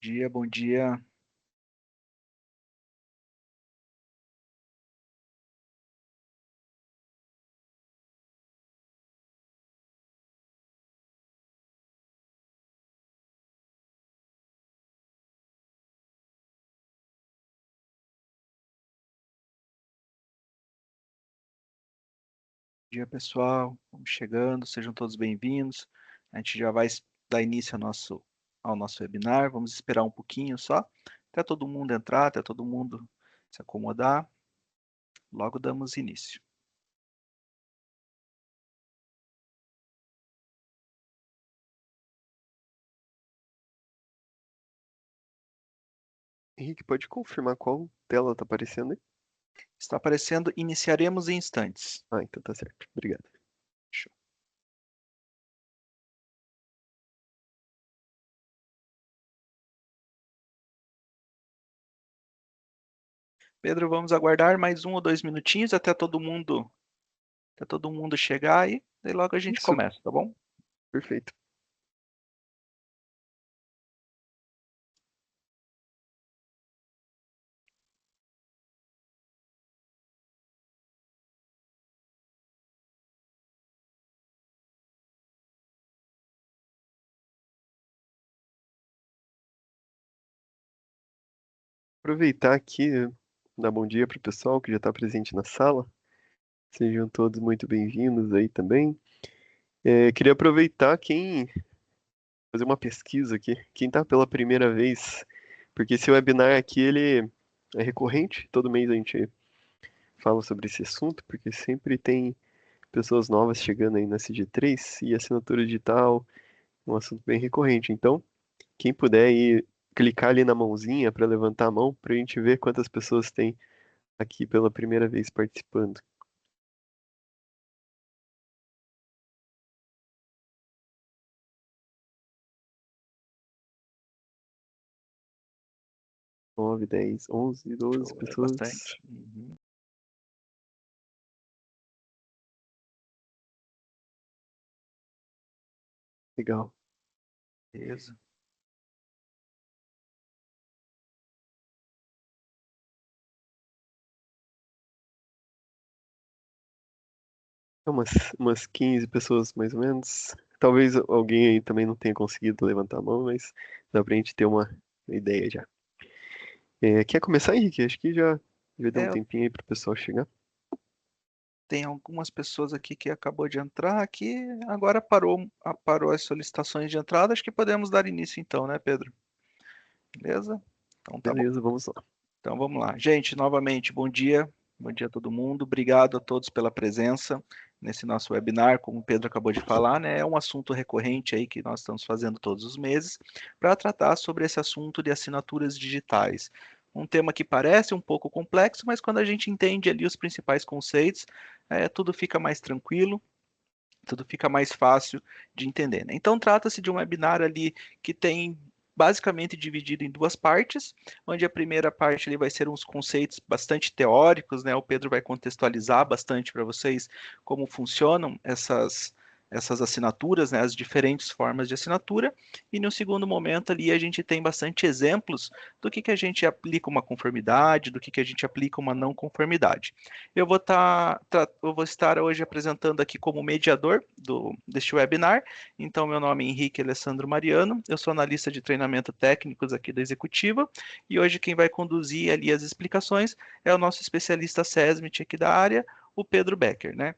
Dia, bom dia. Bom dia, pessoal. Vamos chegando, sejam todos bem-vindos. A gente já vai dar início ao nosso webinar. Vamos esperar um pouquinho só, até todo mundo entrar, até todo mundo se acomodar. Logo damos início. Henrique, pode confirmar qual tela está aparecendo aí? Está aparecendo, iniciaremos em instantes. Ah, então tá certo. Obrigado. Show. Pedro, vamos aguardar mais 1 ou 2 minutinhos até todo mundo chegar aí, daí logo a gente Isso, começa, tá bom? perfeito. Aproveitar aqui, dar bom dia para o pessoal que já está presente na sala. Sejam todos muito bem-vindos aí também. Queria aproveitar fazer uma pesquisa aqui, quem está pela primeira vez, porque esse webinar aqui, ele é recorrente, todo mês a gente fala sobre esse assunto, porque sempre tem pessoas novas chegando aí na CD3 e assinatura digital é um assunto bem recorrente. Então, quem puder ir clicar ali na mãozinha para levantar a mão, para a gente ver quantas pessoas tem aqui pela primeira vez participando. Nove, 10, 11, 12 Show, é pessoas. bastante. Uhum. Legal. Beleza. É umas 15 pessoas mais ou menos. Talvez alguém aí também não tenha conseguido levantar a mão, mas dá pra gente ter uma ideia já. Quer começar, Henrique? Acho que já vai dar um É, tempinho aí pro pessoal chegar. tem algumas pessoas aqui que acabou de entrar aqui, agora parou as solicitações de entrada, acho que podemos dar início então, né, Pedro? Beleza? Então tá bom. Beleza, vamos lá. Então vamos lá. Gente, novamente, bom dia a todo mundo, obrigado a todos pela presença nesse nosso webinar, como o Pedro acabou de falar, né, é um assunto recorrente aí que nós estamos fazendo todos os meses, para tratar sobre esse assunto de assinaturas digitais. Um tema que parece um pouco complexo, mas quando a gente entende ali os principais conceitos, tudo fica mais tranquilo, tudo fica mais fácil de entender, né? Então, trata-se de um webinar ali que tem basicamente dividido em duas partes, onde a primeira parte ali vai ser uns conceitos bastante teóricos, né? O Pedro vai contextualizar bastante para vocês como funcionam essas assinaturas, né, as diferentes formas de assinatura, e no segundo momento ali a gente tem bastante exemplos do que a gente aplica uma conformidade, do que a gente aplica uma não conformidade. Eu vou estar hoje apresentando aqui como mediador deste webinar. Então, meu nome é Henrique Alessandro Mariano, eu sou analista de treinamento técnicos aqui da Executiva, e hoje quem vai conduzir ali as explicações é o nosso especialista SESMIT aqui da área, o Pedro Becker, né?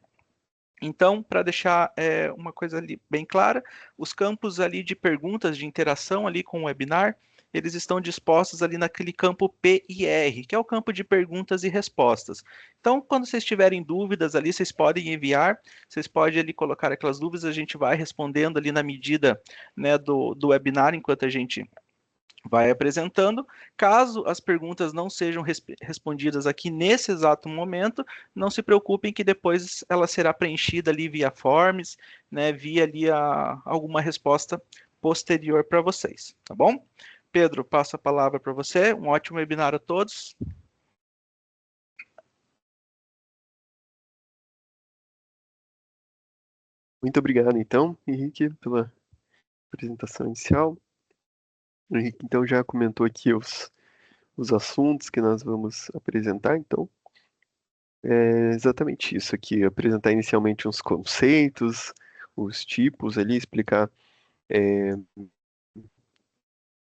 Então, para deixar uma coisa ali bem clara, os campos ali de perguntas, de interação ali com o webinar, eles estão dispostos ali naquele campo P e R, que é o campo de perguntas e respostas. Então, quando vocês tiverem dúvidas ali, vocês podem enviar, vocês podem ali colocar aquelas dúvidas, a gente vai respondendo ali na medida, né, do webinar, enquanto a gente vai apresentando. Caso as perguntas não sejam respondidas aqui nesse exato momento, não se preocupem que depois ela será preenchida ali via forms, né, via ali alguma resposta posterior para vocês, tá bom? Pedro, passo a palavra para você. Um ótimo webinar a todos. Muito obrigado, então, Henrique, pela apresentação inicial. O Henrique, então, já comentou aqui os assuntos que nós vamos apresentar, então, é exatamente isso aqui, apresentar inicialmente uns conceitos, os tipos ali, explicar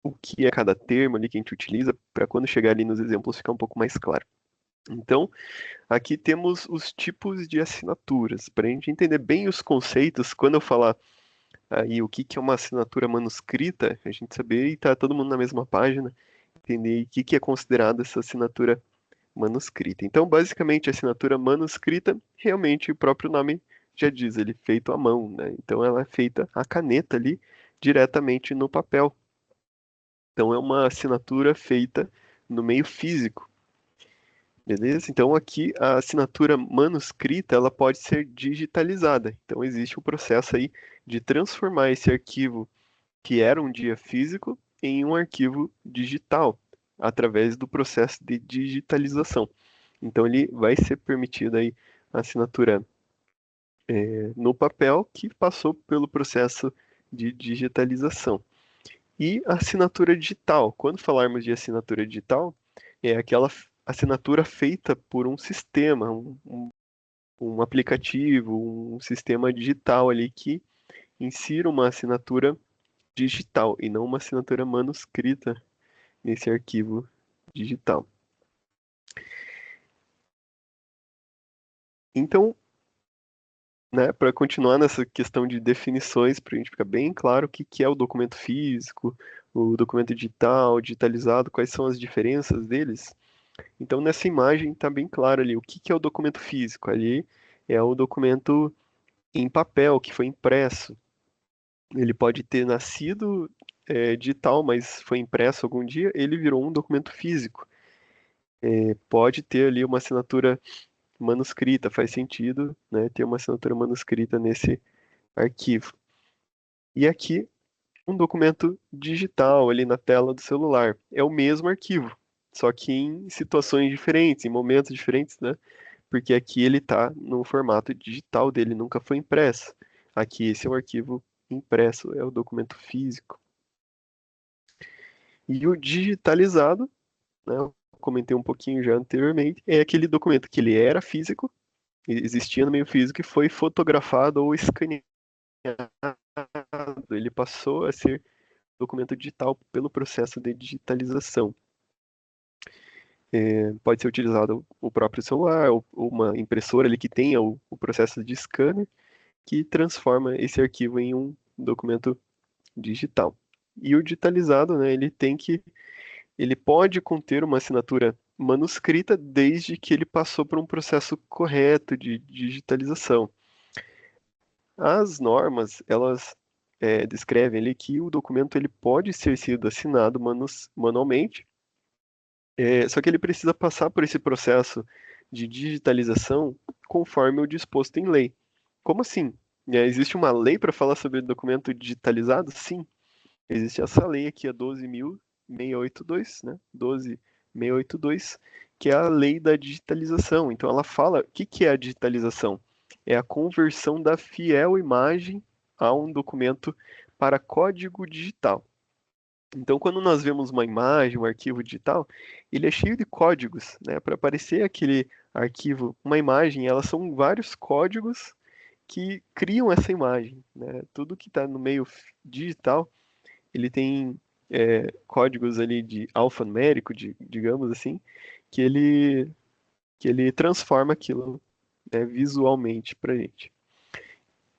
o que é cada termo ali que a gente utiliza, para quando chegar ali nos exemplos ficar um pouco mais claro. Então, aqui temos os tipos de assinaturas. Para a gente entender bem os conceitos, quando eu falar aí o que que é uma assinatura manuscrita, a gente saber e estar todo mundo na mesma página, entender o que que é considerado essa assinatura manuscrita. Então, basicamente, a assinatura manuscrita, realmente o próprio nome já diz, ele é feito à mão, né? Então, ela é feita à caneta ali, diretamente no papel. Então, é uma assinatura feita no meio físico. Beleza? Então aqui a assinatura manuscrita ela pode ser digitalizada. Então existe o processo aí de transformar esse arquivo que era um dia físico em um arquivo digital através do processo de digitalização. Então ele vai ser permitida aí a assinatura no papel que passou pelo processo de digitalização. E a assinatura digital. Quando falarmos de assinatura digital, é aquela assinatura feita por um sistema, um aplicativo, um sistema digital ali que insira uma assinatura digital e não uma assinatura manuscrita nesse arquivo digital. Então, né, para continuar nessa questão de definições, para a gente ficar bem claro o que que é o documento físico, o documento digital, digitalizado, quais são as diferenças deles. Então, nessa imagem está bem claro ali o que que é o documento físico. Ali é o documento em papel que foi impresso. Ele pode ter nascido digital, mas foi impresso algum dia, ele virou um documento físico. Pode ter ali uma assinatura manuscrita, faz sentido, né, ter uma assinatura manuscrita nesse arquivo. E aqui, um documento digital ali na tela do celular. É o mesmo arquivo, só que em situações diferentes, em momentos diferentes, né? Porque aqui ele está no formato digital dele, nunca foi impresso. Aqui esse é o arquivo impresso, é o documento físico. E o digitalizado, né, eu comentei um pouquinho já anteriormente, é aquele documento que ele era físico, existia no meio físico e foi fotografado ou escaneado. Ele passou a ser documento digital pelo processo de digitalização. Pode ser utilizado o próprio celular ou uma impressora ali que tenha o processo de scanner que transforma esse arquivo em um documento digital. E o digitalizado, né, ele pode conter uma assinatura manuscrita desde que ele passou por um processo correto de digitalização. As normas, elas descrevem ali que o documento ele pode ser sido assinado manualmente, só que ele precisa passar por esse processo de digitalização conforme o disposto em lei. Como assim? Existe uma lei para falar sobre documento digitalizado? Sim, existe essa lei aqui, a 12.682, né? 12.682, que é a lei da digitalização. Então ela fala, o que que é a digitalização? É a conversão da fiel imagem a um documento para código digital. Então, quando nós vemos uma imagem, um arquivo digital, ele é cheio de códigos, né? Para aparecer aquele arquivo, uma imagem, elas são vários códigos que criam essa imagem, né? Tudo que está no meio digital, ele tem códigos ali de alfanumérico, digamos assim, que ele transforma aquilo, né, visualmente para a gente.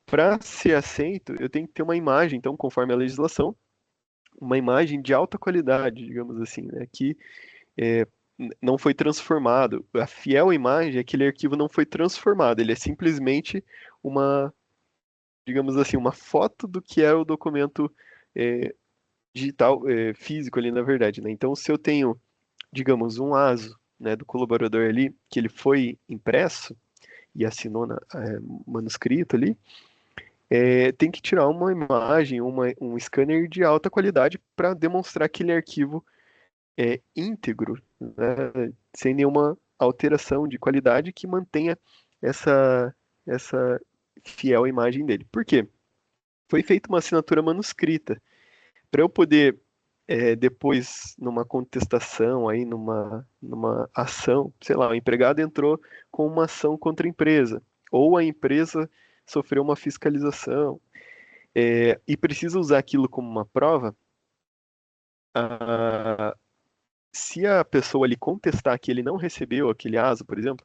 Para ser aceito, eu tenho que ter uma imagem, então, conforme a legislação, uma imagem de alta qualidade, digamos assim, né, que é, não foi transformado. A fiel imagem é que aquele arquivo não foi transformado, ele é simplesmente uma, digamos assim, uma foto do que é o documento digital, físico ali, na verdade, né? Então, se eu tenho, digamos, um ASO, né, do colaborador ali, que ele foi impresso e assinou manuscrito ali, tem que tirar uma imagem, um scanner de alta qualidade para demonstrar aquele arquivo íntegro, né, sem nenhuma alteração de qualidade que mantenha essa fiel imagem dele. Por quê? Foi feita uma assinatura manuscrita. Para eu poder depois, numa contestação, aí, numa ação, sei lá, o empregado entrou com uma ação contra a empresa, ou a empresa sofreu uma fiscalização, e precisa usar aquilo como uma prova, a- se a pessoa ali contestar que ele não recebeu aquele ASO, por exemplo,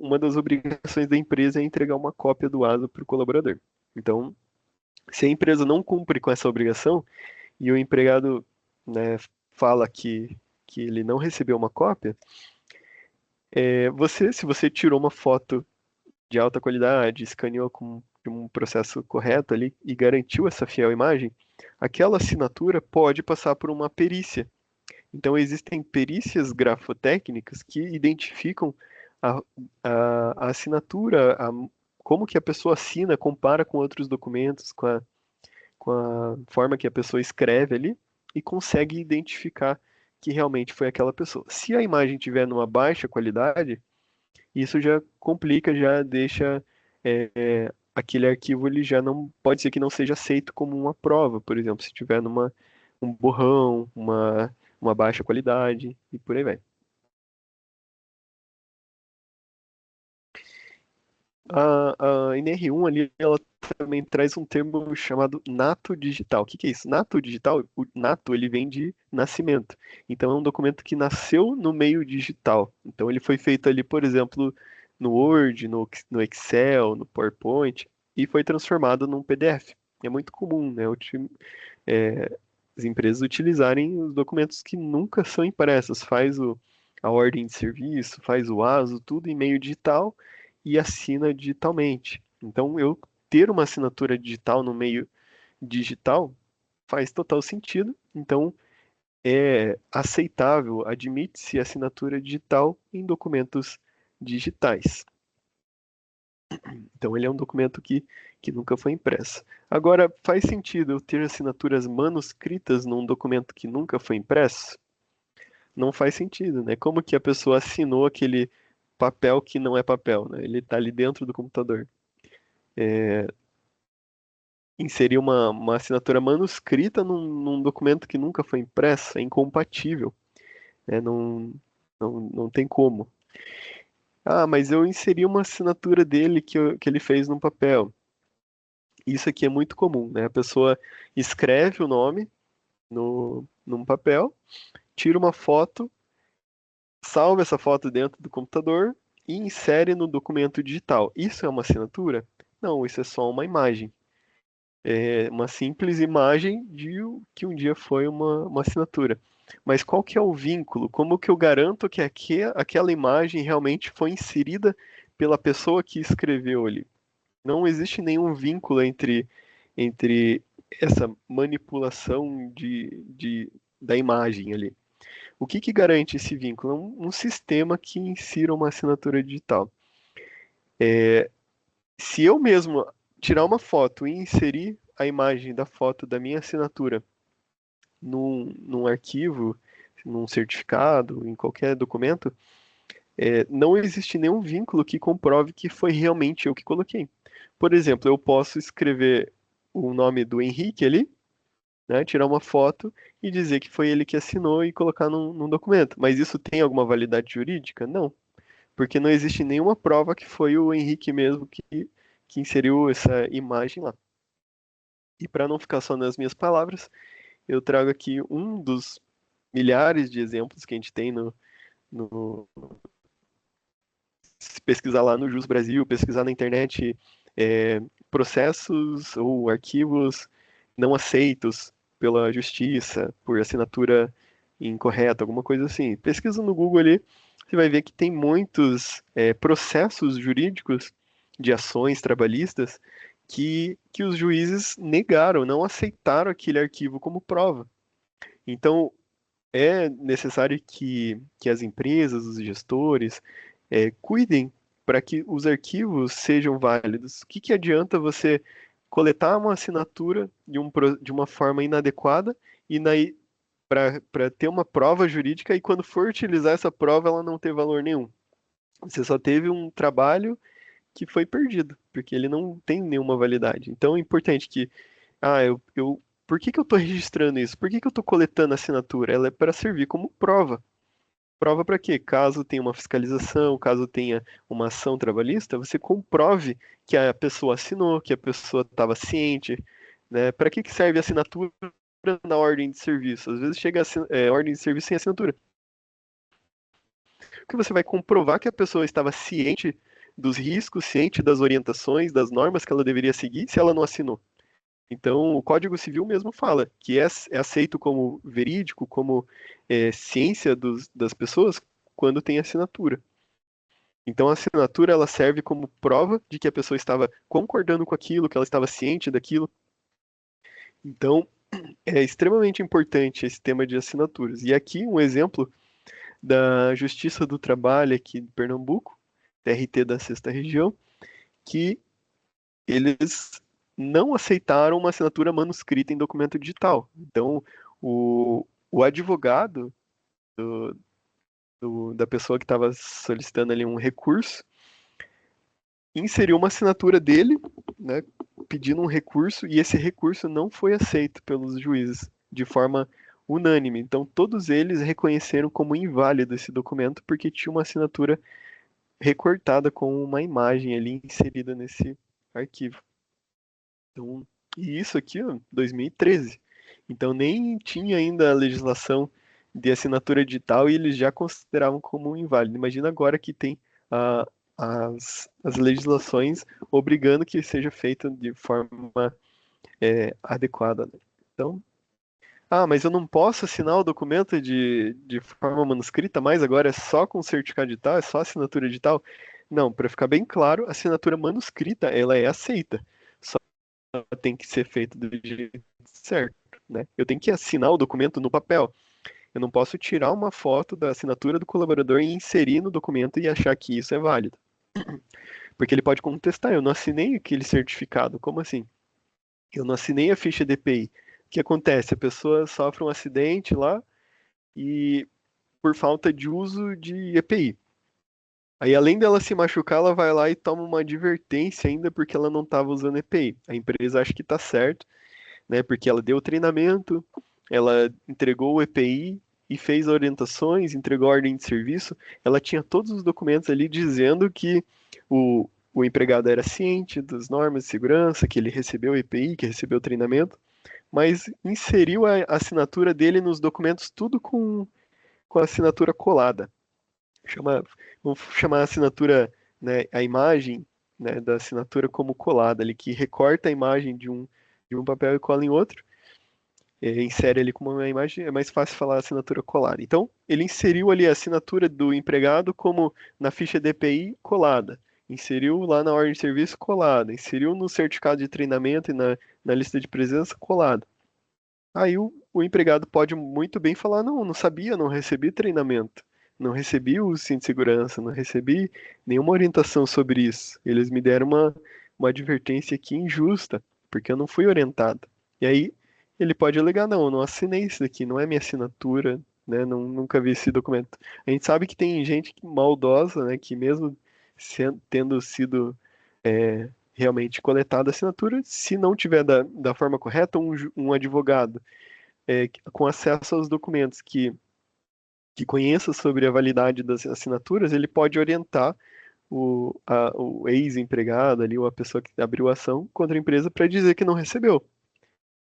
uma das obrigações da empresa é entregar uma cópia do ASO para o colaborador. Então, se a empresa não cumpre com essa obrigação e o empregado, né, fala que ele não recebeu uma cópia, se você tirou uma foto de alta qualidade, escaneou com um processo correto ali e garantiu essa fiel imagem, aquela assinatura pode passar por uma perícia. Então, existem perícias grafotécnicas que identificam a, a assinatura, como que a pessoa assina, compara com outros documentos, com a forma que a pessoa escreve ali, e consegue identificar que realmente foi aquela pessoa. Se a imagem tiver numa baixa qualidade, isso já complica, já deixa aquele arquivo, ele já não pode ser que não seja aceito como uma prova, por exemplo, se tiver um borrão, uma baixa qualidade e por aí vai. A NR1 ali, ela também traz um termo chamado nato digital. O que que é isso? Nato digital, o nato, ele vem de nascimento. Então é um documento que nasceu no meio digital. Então ele foi feito ali, por exemplo, no Word, no Excel, no PowerPoint, e foi transformado num PDF. É muito comum, né? É, as empresas utilizarem os documentos que nunca são impressos. A ordem de serviço, faz o ASO, tudo em meio digital e assina digitalmente. Então, eu ter uma assinatura digital no meio digital faz total sentido. Então, é aceitável, admite-se assinatura digital em documentos digitais. Então, ele é um documento que nunca foi impresso. Agora, faz sentido eu ter assinaturas manuscritas num documento que nunca foi impresso? Não faz sentido, né? Como que a pessoa assinou aquele papel que não é papel, né? Ele está ali dentro do computador. Inserir uma assinatura manuscrita num documento que nunca foi impresso é incompatível, né? Não tem como. Ah, mas eu inseri uma assinatura dele que ele fez num papel. Isso aqui é muito comum, né? A pessoa escreve o nome num papel, tira uma foto, salva essa foto dentro do computador e insere no documento digital. Isso é uma assinatura? Não, isso é só uma imagem. É uma simples imagem de o que um dia foi uma assinatura. Mas qual que é o vínculo? Como que eu garanto que aquela imagem realmente foi inserida pela pessoa que escreveu ali? Não existe nenhum vínculo entre essa manipulação da imagem ali. O que garante esse vínculo? É um sistema que insira uma assinatura digital. Se eu mesmo tirar uma foto e inserir a imagem da foto da minha assinatura num arquivo, num certificado, em qualquer documento, não existe nenhum vínculo que comprove que foi realmente eu que coloquei. Por exemplo, eu posso escrever o nome do Henrique ali, né, tirar uma foto e dizer que foi ele que assinou e colocar num documento. Mas isso tem alguma validade jurídica? Não, porque não existe nenhuma prova que foi o Henrique mesmo que inseriu essa imagem lá. E para não ficar só nas minhas palavras, eu trago aqui um dos milhares de exemplos que a gente tem no se pesquisar lá no Jus Brasil, pesquisar na internet processos ou arquivos não aceitos pela justiça, por assinatura incorreta, alguma coisa assim. Pesquisa no Google ali, você vai ver que tem muitos processos jurídicos de ações trabalhistas que os juízes negaram, não aceitaram aquele arquivo como prova. Então, é necessário que as empresas, os gestores, cuidem para que os arquivos sejam válidos. O que adianta você coletar uma assinatura de uma forma inadequada e para ter uma prova jurídica e quando for utilizar essa prova ela não ter valor nenhum? Você só teve um trabalho que foi perdido, porque ele não tem nenhuma validade. Então é importante que eu por que que eu estou registrando isso? Por que que eu estou coletando a assinatura? Ela é para servir como prova. Prova para quê? Caso tenha uma fiscalização, caso tenha uma ação trabalhista, você comprove que a pessoa assinou, que a pessoa estava ciente, né? Para que que serve a assinatura na ordem de serviço? Às vezes chega ordem de serviço sem assinatura. Porque você vai comprovar que a pessoa estava ciente dos riscos, ciente das orientações, das normas que ela deveria seguir, se ela não assinou. Então, o Código Civil mesmo fala que é aceito como verídico, como ciência das pessoas quando tem assinatura. Então, a assinatura ela serve como prova de que a pessoa estava concordando com aquilo, que ela estava ciente daquilo. Então, é extremamente importante esse tema de assinaturas. E aqui um exemplo da Justiça do Trabalho aqui de Pernambuco, TRT da Sexta Região, que eles não aceitaram uma assinatura manuscrita em documento digital. Então, o advogado da pessoa que estava solicitando ali um recurso inseriu uma assinatura dele, né, pedindo um recurso, e esse recurso não foi aceito pelos juízes de forma unânime. Então, todos eles reconheceram como inválido esse documento porque tinha uma assinatura recortada com uma imagem ali inserida nesse arquivo. Então, e isso aqui, ó, 2013. Então nem tinha ainda a legislação de assinatura digital e eles já consideravam como inválido. Imagina agora que tem a, as legislações obrigando que seja feito de forma adequada, né? Então, mas eu não posso assinar o documento de forma manuscrita, mas agora é só com certificado digital, é só assinatura digital? Não, para ficar bem claro, a assinatura manuscrita, ela é aceita. Só tem que ser feito do jeito certo, né? Eu tenho que assinar o documento no papel. Eu não posso tirar uma foto da assinatura do colaborador e inserir no documento e achar que isso é válido. Porque ele pode contestar, eu não assinei aquele certificado. Como assim? Eu não assinei a ficha DPI. O que acontece? A pessoa sofre um acidente lá e por falta de uso de EPI. Aí, além dela se machucar, ela vai lá e toma uma advertência ainda porque ela não estava usando EPI. A empresa acha que está certo, né? Porque ela deu o treinamento, ela entregou o EPI e fez orientações, entregou a ordem de serviço. Ela tinha todos os documentos ali dizendo que o empregado era ciente das normas de segurança, que ele recebeu o EPI, que recebeu o treinamento, mas inseriu a assinatura dele nos documentos tudo com a assinatura colada. Vamos chamar a assinatura, né, a imagem, né, da assinatura como colada ali, que recorta a imagem de um papel e cola em outro, insere ali como uma imagem, é mais fácil falar assinatura colada. Então, ele inseriu ali a assinatura do empregado como na ficha DPI colada, inseriu lá na ordem de serviço colada, inseriu no certificado de treinamento e na lista de presença colada. Aí o empregado pode muito bem falar, não, não sabia, não recebi treinamento, não recebi o cinto de segurança, não recebi nenhuma orientação sobre isso. Eles me deram uma advertência aqui injusta, porque eu não fui orientado. E aí ele pode alegar, não, eu não assinei isso daqui, não é minha assinatura, né? Nunca vi esse documento. A gente sabe que tem gente maldosa, né, que mesmo tendo sido realmente coletada a assinatura, se não tiver da forma correta, um advogado com acesso aos documentos que conheça sobre a validade das assinaturas, ele pode orientar o ex-empregado ali, ou a pessoa que abriu a ação contra a empresa para dizer que não recebeu.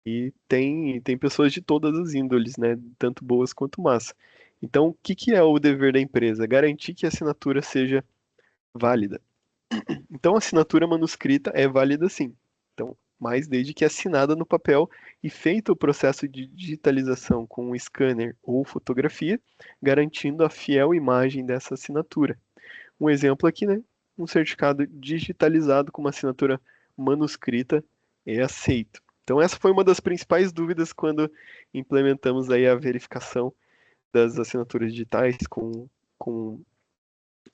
E tem pessoas de todas as índoles, né? Tanto boas quanto más. Então, o que que é o dever da empresa? Garantir que a assinatura seja válida. Então, a assinatura manuscrita é válida sim. Então, mas desde que assinada no papel e feito o processo de digitalização com um scanner ou fotografia, garantindo a fiel imagem dessa assinatura. Um exemplo aqui, né? Um certificado digitalizado com uma assinatura manuscrita é aceito. Então, essa foi uma das principais dúvidas quando implementamos aí a verificação das assinaturas digitais com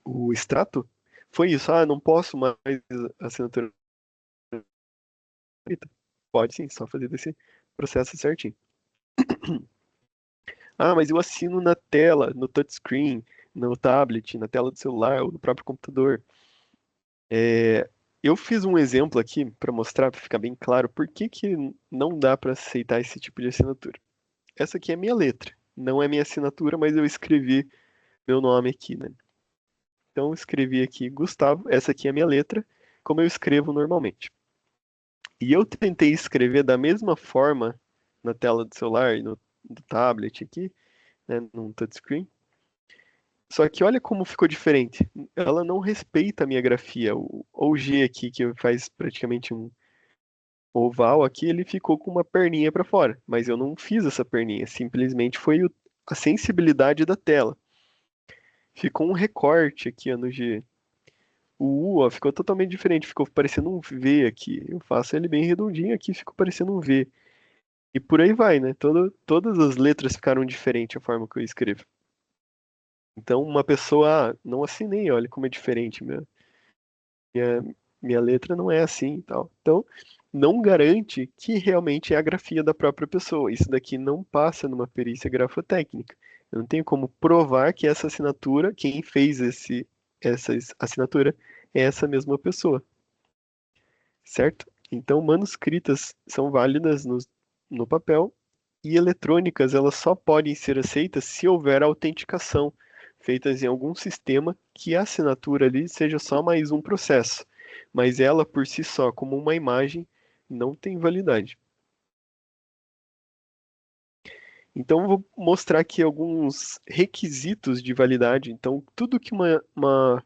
o extrato. Foi isso, não posso mais assinatura escrita. Pode sim, só fazer desse processo certinho. Mas eu assino na tela, no touchscreen, no tablet, na tela do celular ou do próprio computador. Eu fiz um exemplo aqui para mostrar, para ficar bem claro, por que que não dá para aceitar esse tipo de assinatura. Essa aqui é minha letra, não é minha assinatura, mas eu escrevi meu nome aqui, né? Então eu escrevi aqui Gustavo, essa aqui é a minha letra, como eu escrevo normalmente. E eu tentei escrever da mesma forma na tela do celular e no do tablet aqui, né, num touchscreen. Só que olha como ficou diferente. Ela não respeita a minha grafia. O G aqui, que faz praticamente um oval aqui, ele ficou com uma perninha para fora. Mas eu não fiz essa perninha. Simplesmente foi a sensibilidade da tela. Ficou um recorte aqui ó, no G. O U ó, ficou totalmente diferente. Ficou parecendo um V aqui. Eu faço ele bem redondinho aqui, ficou parecendo um V. E por aí vai, né? Todas as letras ficaram diferentes a forma que eu escrevo. Então, uma pessoa, não assinei, olha como é diferente, minha, minha letra não é assim e tal. Então, não garante que realmente é a grafia da própria pessoa. Isso daqui não passa numa perícia grafotécnica. Eu não tenho como provar que essa assinatura, quem fez essa assinatura, é essa mesma pessoa, certo? Então, manuscritas são válidas no papel e eletrônicas, elas só podem ser aceitas se houver autenticação feitas em algum sistema que a assinatura ali seja só mais um processo, mas ela por si só, como uma imagem, não tem validade. Então, eu vou mostrar aqui alguns requisitos de validade. Então, tudo que uma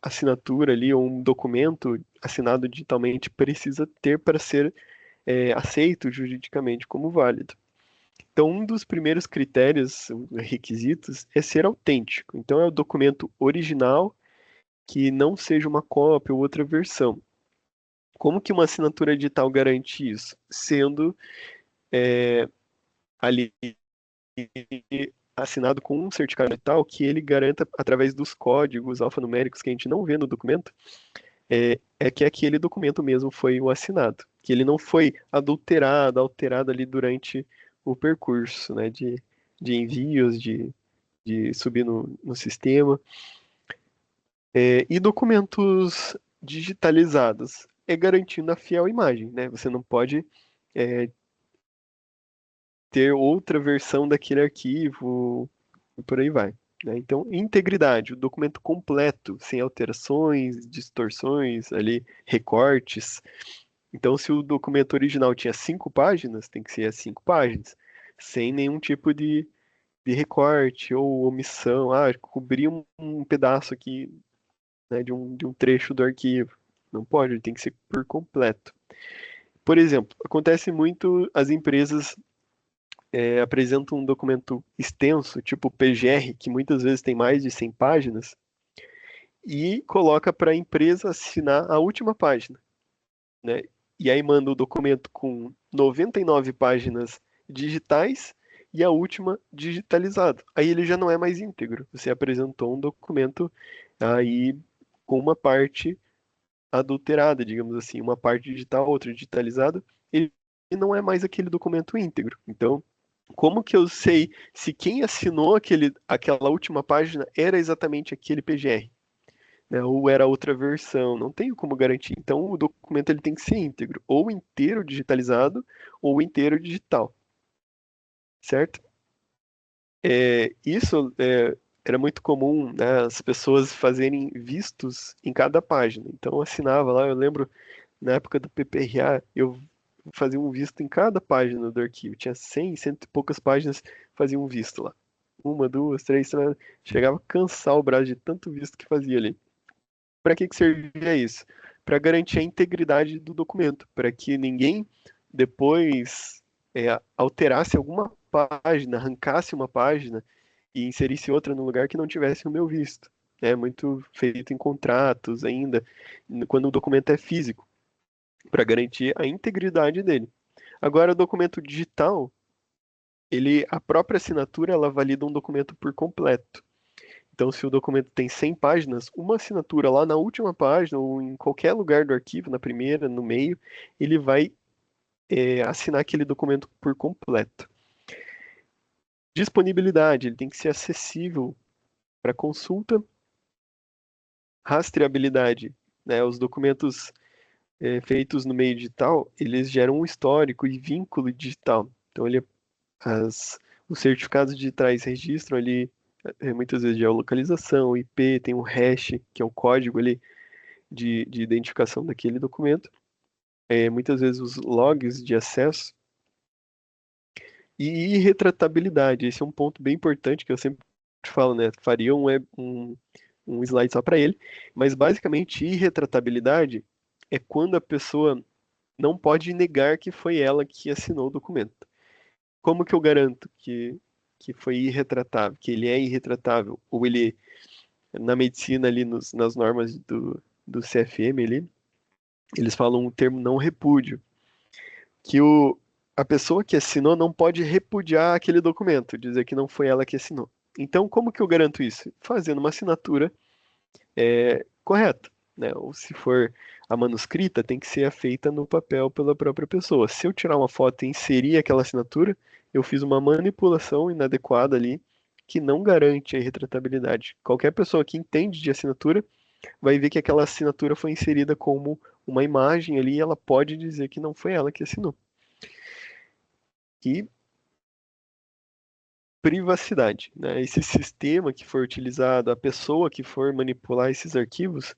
assinatura ali, ou um documento assinado digitalmente precisa ter para ser aceito juridicamente como válido. Então, um dos primeiros critérios, requisitos, é ser autêntico. Então, é o documento original que não seja uma cópia ou outra versão. Como que uma assinatura digital garante isso? Sendo ali assinado com um certificado digital que ele garanta, através dos códigos alfanuméricos que a gente não vê no documento, é que aquele documento mesmo foi o assinado, que ele não foi adulterado, alterado ali durante o percurso, né, de envios, de subir no sistema. E documentos digitalizados é garantindo a fiel imagem, né? Você não pode é, ter outra versão daquele arquivo e por aí vai, né? Então, integridade, o documento completo, sem alterações, distorções, ali, recortes. Então, se o documento original tinha 5 páginas, tem que ser as 5 páginas, sem nenhum tipo de recorte ou omissão. Ah, cobri um pedaço aqui, né, de um trecho do arquivo. Não pode, ele tem que ser por completo. Por exemplo, acontece muito as empresas apresentam um documento extenso, tipo PGR, que muitas vezes tem mais de 100 páginas, e coloca para a empresa assinar a última página, né? E aí manda o documento com 99 páginas digitais e a última digitalizado. Aí ele já não é mais íntegro. Você apresentou um documento aí com uma parte adulterada, digamos assim, uma parte digital, outra digitalizada, ele não é mais aquele documento íntegro. Então, como que eu sei se quem assinou aquela última página era exatamente aquele PGR? Né, ou era outra versão, não tenho como garantir. Então, o documento ele tem que ser íntegro, ou inteiro digitalizado, ou inteiro digital, certo? Isso era muito comum, né, as pessoas fazerem vistos em cada página. Então, eu assinava lá, eu lembro, na época do PPRA, eu fazia um visto em cada página do arquivo. Tinha 100, cento e poucas páginas, fazia um visto lá. Uma, duas, três, chegava a cansar o braço de tanto visto que fazia ali. Para que servia isso? Para garantir a integridade do documento, para que ninguém depois alterasse alguma página, arrancasse uma página e inserisse outra no lugar que não tivesse o meu visto. É muito feito em contratos ainda, quando o documento é físico, para garantir a integridade dele. Agora, o documento digital, a própria assinatura, ela valida um documento por completo. Então, se o documento tem 100 páginas, uma assinatura lá na última página ou em qualquer lugar do arquivo, na primeira, no meio, ele vai assinar aquele documento por completo. Disponibilidade, ele tem que ser acessível para consulta. Rastreabilidade, né? Os documentos feitos no meio digital, eles geram um histórico e vínculo digital. Então, os certificados digitais registram ali, muitas vezes, geolocalização, IP, tem um hash, que é o código ali de identificação daquele documento. Muitas vezes os logs de acesso e irretratabilidade. Esse é um ponto bem importante que eu sempre falo, né? Faria um slide só para ele, mas basicamente irretratabilidade é quando a pessoa não pode negar que foi ela que assinou o documento. Como que eu garanto que foi irretratável, que ele é irretratável, ou ele, na medicina ali, nas normas do CFM ali, eles falam o termo não repúdio, que a pessoa que assinou não pode repudiar aquele documento, dizer que não foi ela que assinou. Então, como que eu garanto isso? Fazendo uma assinatura correta, né? Ou se for a manuscrita, tem que ser feita no papel pela própria pessoa. Se eu tirar uma foto e inserir aquela assinatura, eu fiz uma manipulação inadequada ali que não garante a irretratabilidade. Qualquer pessoa que entende de assinatura vai ver que aquela assinatura foi inserida como uma imagem ali e ela pode dizer que não foi ela que assinou. E privacidade, né? Esse sistema que for utilizado, a pessoa que for manipular esses arquivos,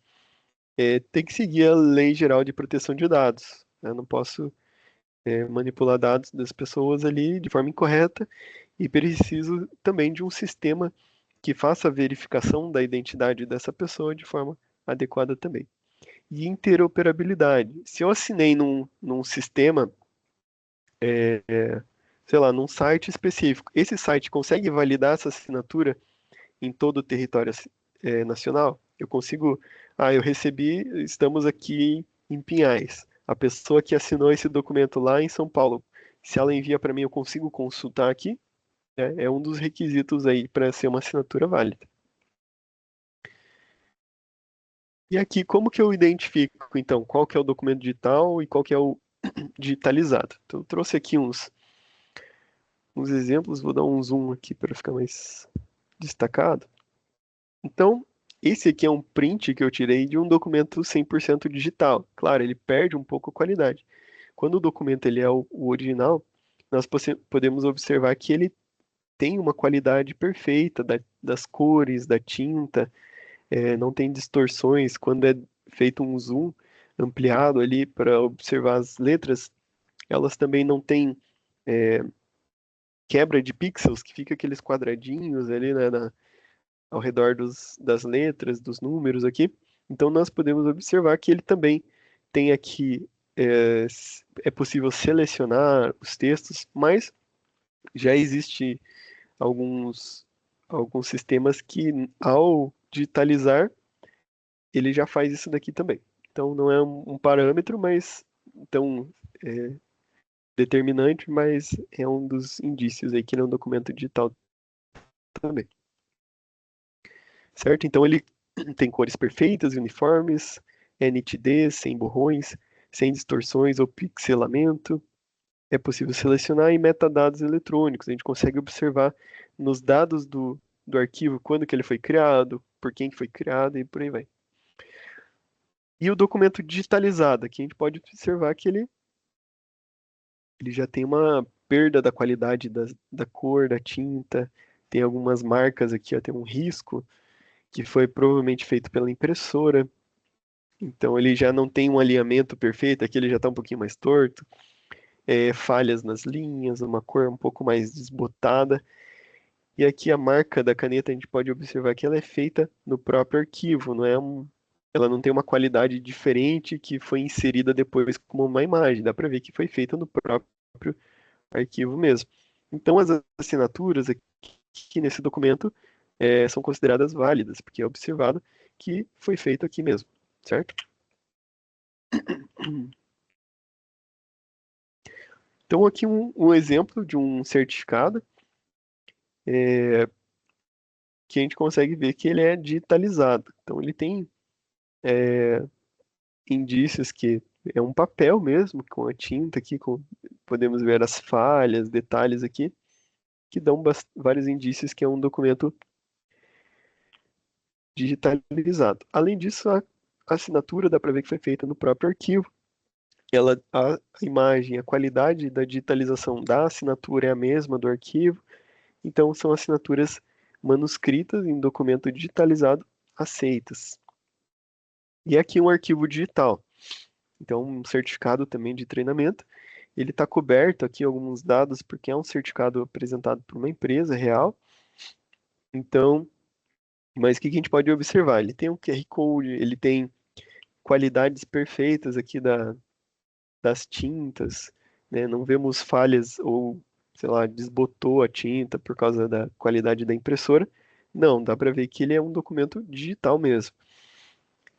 tem que seguir a Lei Geral de Proteção de Dados, né? Eu não posso manipular dados das pessoas ali de forma incorreta e preciso também de um sistema que faça a verificação da identidade dessa pessoa de forma adequada também. E interoperabilidade. Se eu assinei num sistema, sei lá, num site específico, esse site consegue validar essa assinatura em todo o território nacional? Eu consigo, eu recebi, estamos aqui em Pinhais. A pessoa que assinou esse documento lá em São Paulo, se ela envia para mim, eu consigo consultar aqui? É um dos requisitos aí para ser uma assinatura válida. E aqui, como que eu identifico, então, qual que é o documento digital e qual que é o digitalizado? Então, eu trouxe aqui uns exemplos, vou dar um zoom aqui para ficar mais destacado. Então, esse aqui é um print que eu tirei de um documento 100% digital. Claro, ele perde um pouco a qualidade. Quando o documento ele é o original, nós podemos observar que ele tem uma qualidade perfeita das cores, da tinta, não tem distorções. Quando é feito um zoom ampliado ali para observar as letras, elas também não têm quebra de pixels, que fica aqueles quadradinhos ali, né, ao redor das letras, dos números aqui. Então, nós podemos observar que ele também tem aqui, é possível selecionar os textos, mas já existe alguns, alguns sistemas que, ao digitalizar, ele já faz isso daqui também. Então, não é um parâmetro, mas tão determinante, mas é um dos indícios aí que ele é um documento digital também. Certo? Então, ele tem cores perfeitas e uniformes, nitidez, sem borrões, sem distorções ou pixelamento. É possível selecionar em metadados eletrônicos. A gente consegue observar nos dados do arquivo quando que ele foi criado, por quem que foi criado e por aí vai. E o documento digitalizado, aqui a gente pode observar que ele já tem uma perda da qualidade da cor, da tinta, tem algumas marcas aqui, ó, tem um risco que foi provavelmente feito pela impressora. Então ele já não tem um alinhamento perfeito, aqui ele já está um pouquinho mais torto, falhas nas linhas, uma cor um pouco mais desbotada. E aqui a marca da caneta a gente pode observar que ela é feita no próprio arquivo, ela não tem uma qualidade diferente que foi inserida depois como uma imagem, dá para ver que foi feita no próprio arquivo mesmo. Então as assinaturas aqui nesse documento são consideradas válidas, porque é observado que foi feito aqui mesmo, certo? Então, aqui um exemplo de um certificado que a gente consegue ver que ele é digitalizado. Então, ele tem indícios que é um papel mesmo, com a tinta aqui, podemos ver as falhas, detalhes aqui, que dão vários indícios que é um documento digitalizado. Além disso, a assinatura dá para ver que foi feita no próprio arquivo. A imagem, a qualidade da digitalização da assinatura é a mesma do arquivo. Então, são assinaturas manuscritas em documento digitalizado aceitas. E aqui um arquivo digital. Então, um certificado também de treinamento. Ele está coberto aqui alguns dados, porque é um certificado apresentado por uma empresa real. Então, mas o que a gente pode observar? Ele tem um QR Code, ele tem qualidades perfeitas aqui das tintas, né? Não vemos falhas ou, sei lá, desbotou a tinta por causa da qualidade da impressora. Não, dá para ver que ele é um documento digital mesmo.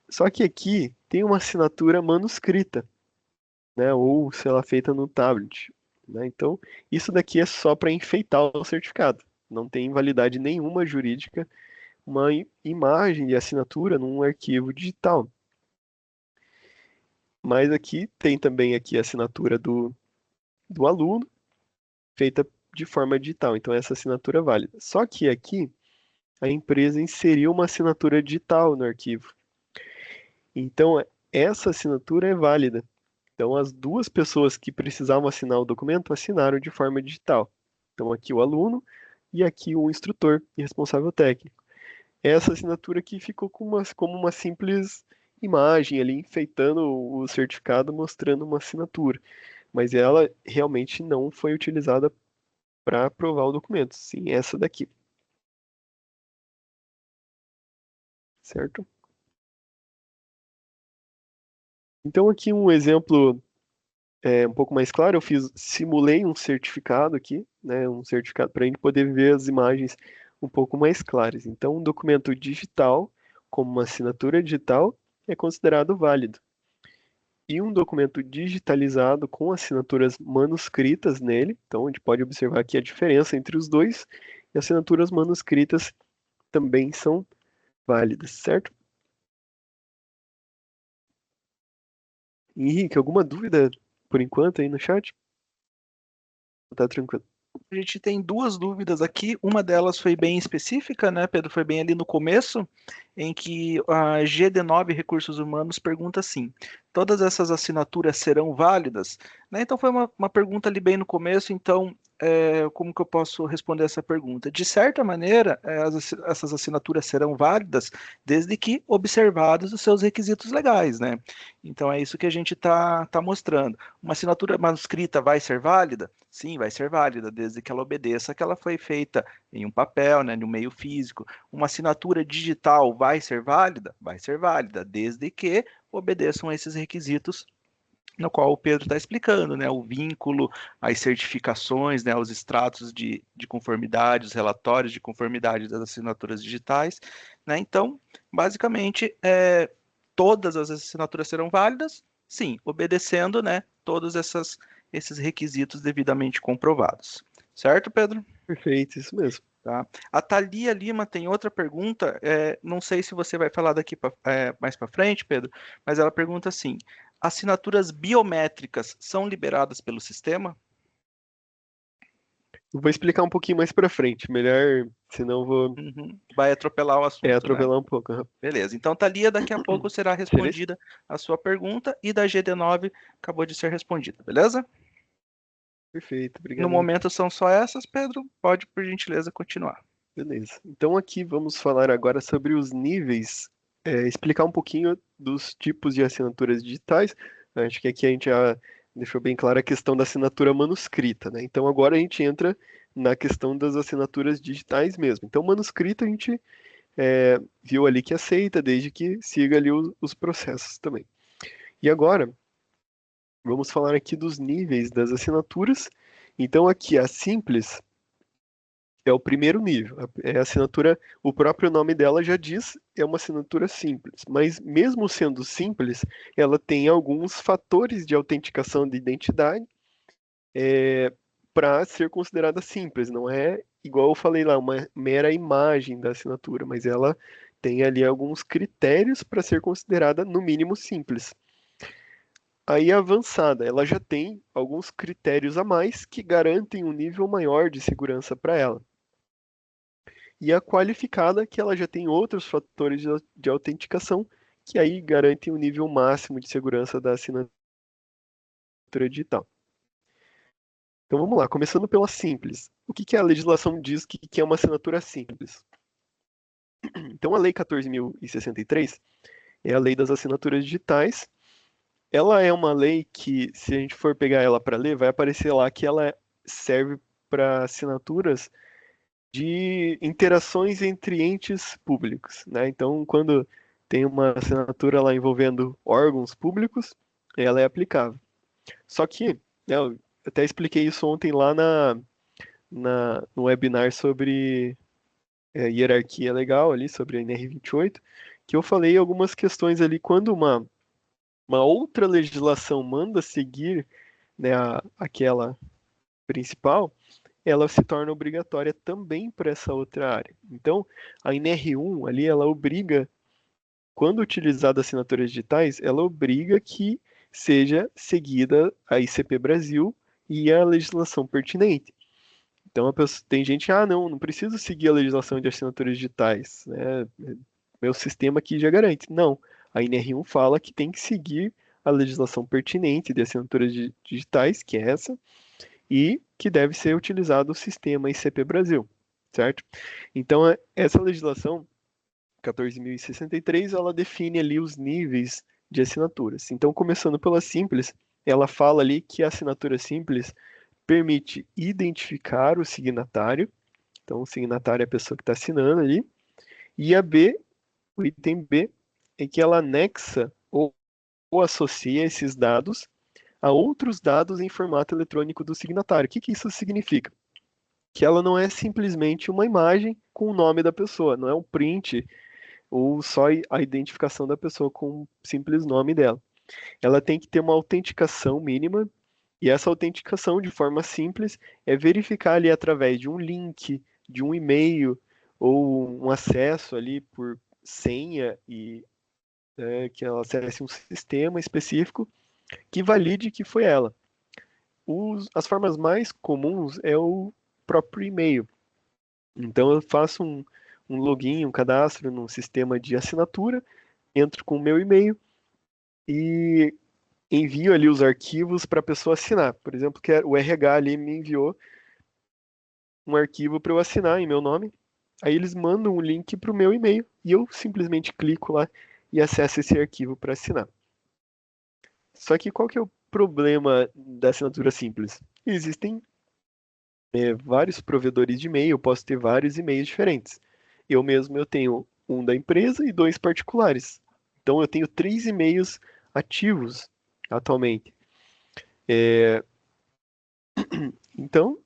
Só que aqui tem uma assinatura manuscrita, né? Ou, sei lá, feita no tablet, né? Então, isso daqui é só para enfeitar o certificado. Não tem validade nenhuma jurídica uma imagem de assinatura num arquivo digital. Mas aqui tem também aqui a assinatura do aluno, feita de forma digital. Então, essa assinatura é válida. Só que aqui, a empresa inseriu uma assinatura digital no arquivo. Então, essa assinatura é válida. Então, as duas pessoas que precisavam assinar o documento assinaram de forma digital. Então, aqui o aluno e aqui o instrutor e responsável técnico. Essa assinatura aqui ficou como uma simples imagem ali, enfeitando o certificado, mostrando uma assinatura. Mas ela realmente não foi utilizada para aprovar o documento. Sim, essa daqui. Certo? Então, aqui um exemplo um pouco mais claro, simulei um certificado aqui, né, um certificado para a gente poder ver as imagens um pouco mais claras. Então, um documento digital, como uma assinatura digital, é considerado válido. E um documento digitalizado com assinaturas manuscritas nele, então a gente pode observar aqui a diferença entre os dois, e assinaturas manuscritas também são válidas, certo? Henrique, alguma dúvida por enquanto aí no chat? Tá tranquilo. A gente tem duas dúvidas aqui. Uma delas foi bem específica, né, Pedro? Foi bem ali no começo, em que a GD9 Recursos Humanos pergunta assim: todas essas assinaturas serão válidas? Né? Então foi uma pergunta ali bem no começo. Então, como que eu posso responder essa pergunta? De certa maneira, essas assinaturas serão válidas desde que observados os seus requisitos legais, né? Então é isso que a gente tá mostrando. Uma assinatura manuscrita vai ser válida? Sim, vai ser válida, desde que ela obedeça que ela foi feita em um papel, né, no meio físico. Uma assinatura digital vai ser válida? Vai ser válida, desde que obedeçam a esses requisitos no qual o Pedro está explicando, né, o vínculo, as certificações, né, os extratos de conformidade, os relatórios de conformidade das assinaturas digitais, né, então, basicamente, todas as assinaturas serão válidas, sim, obedecendo, né, todos esses requisitos devidamente comprovados. Certo, Pedro? Perfeito, isso mesmo. Tá. A Thalia Lima tem outra pergunta, não sei se você vai falar daqui mais para frente, Pedro, mas ela pergunta assim: assinaturas biométricas são liberadas pelo sistema? Eu vou explicar um pouquinho mais pra frente, melhor, senão eu vou Uhum. Vai atropelar o assunto, né? atropelar um pouco. Aham. Beleza. Então, Thalia, daqui a pouco será Beleza? respondida a sua pergunta e da GD9 acabou de ser respondida, beleza? Perfeito, No obrigadão. momento são só essas, Pedro. Pode, por gentileza, continuar. Beleza. Então aqui vamos falar agora sobre os níveis, explicar um pouquinho dos tipos de assinaturas digitais. Acho que aqui a gente já deixou bem clara a questão da assinatura manuscrita, né? Então agora a gente entra na questão das assinaturas digitais mesmo. Então manuscrita a gente viu ali que aceita, desde que siga ali os processos também. E agora vamos falar aqui dos níveis das assinaturas. Então aqui a simples é o primeiro nível. É a assinatura, o próprio nome dela já diz, é uma assinatura simples. Mas mesmo sendo simples, ela tem alguns fatores de autenticação de identidade para ser considerada simples. Não é igual eu falei lá, uma mera imagem da assinatura, mas ela tem ali alguns critérios para ser considerada no mínimo simples. Aí a avançada, ela já tem alguns critérios a mais que garantem um nível maior de segurança para ela. E a qualificada, que ela já tem outros fatores de autenticação que aí garante um nível máximo de segurança da assinatura digital. Então vamos lá, começando pela simples. O que a legislação diz que é uma assinatura simples? Então a Lei 14.063 é a Lei das Assinaturas Digitais. Ela é uma lei que, se a gente for pegar ela para ler, vai aparecer lá que ela serve para assinaturas de interações entre entes públicos, né? Então, quando tem uma assinatura lá envolvendo órgãos públicos, ela é aplicável. Só que, né, eu até expliquei isso ontem lá no webinar sobre hierarquia legal ali, sobre a NR28, que eu falei algumas questões ali, quando uma outra legislação manda seguir, né, aquela principal, ela se torna obrigatória também para essa outra área. Então, a NR1 ali, ela obriga, quando utilizada assinaturas digitais, ela obriga que seja seguida a ICP Brasil e a legislação pertinente. Então, tem gente, não preciso seguir a legislação de assinaturas digitais, né? Meu sistema aqui já garante. Não, a NR1 fala que tem que seguir a legislação pertinente de assinaturas digitais, que é essa, e que deve ser utilizado o sistema ICP Brasil, certo? Então, essa legislação 14.063, ela define ali os níveis de assinaturas. Então, começando pela simples, ela fala ali que a assinatura simples permite identificar o signatário, então o signatário é a pessoa que está assinando ali, e a B, o item B, é que ela anexa ou associa esses dados a outros dados em formato eletrônico do signatário. O que isso significa? Que ela não é simplesmente uma imagem com o nome da pessoa, não é um print ou só a identificação da pessoa com o simples nome dela. Ela tem que ter uma autenticação mínima, e essa autenticação, de forma simples, é verificar ali através de um link, de um e-mail, ou um acesso ali por senha, e que ela acesse um sistema específico que valide que foi ela. As formas mais comuns é o próprio e-mail. Então eu faço um login, um cadastro num sistema de assinatura, entro com o meu e-mail e envio ali os arquivos para a pessoa assinar. Por exemplo, que o RH ali me enviou um arquivo para eu assinar em meu nome. Aí eles mandam um link para o meu e-mail e eu simplesmente clico lá e acesso esse arquivo para assinar. Só que qual que é o problema da assinatura simples? Existem vários provedores de e-mail, eu posso ter vários e-mails diferentes. Eu mesmo eu tenho um da empresa e dois particulares. Então eu tenho 3 e-mails ativos atualmente. Então,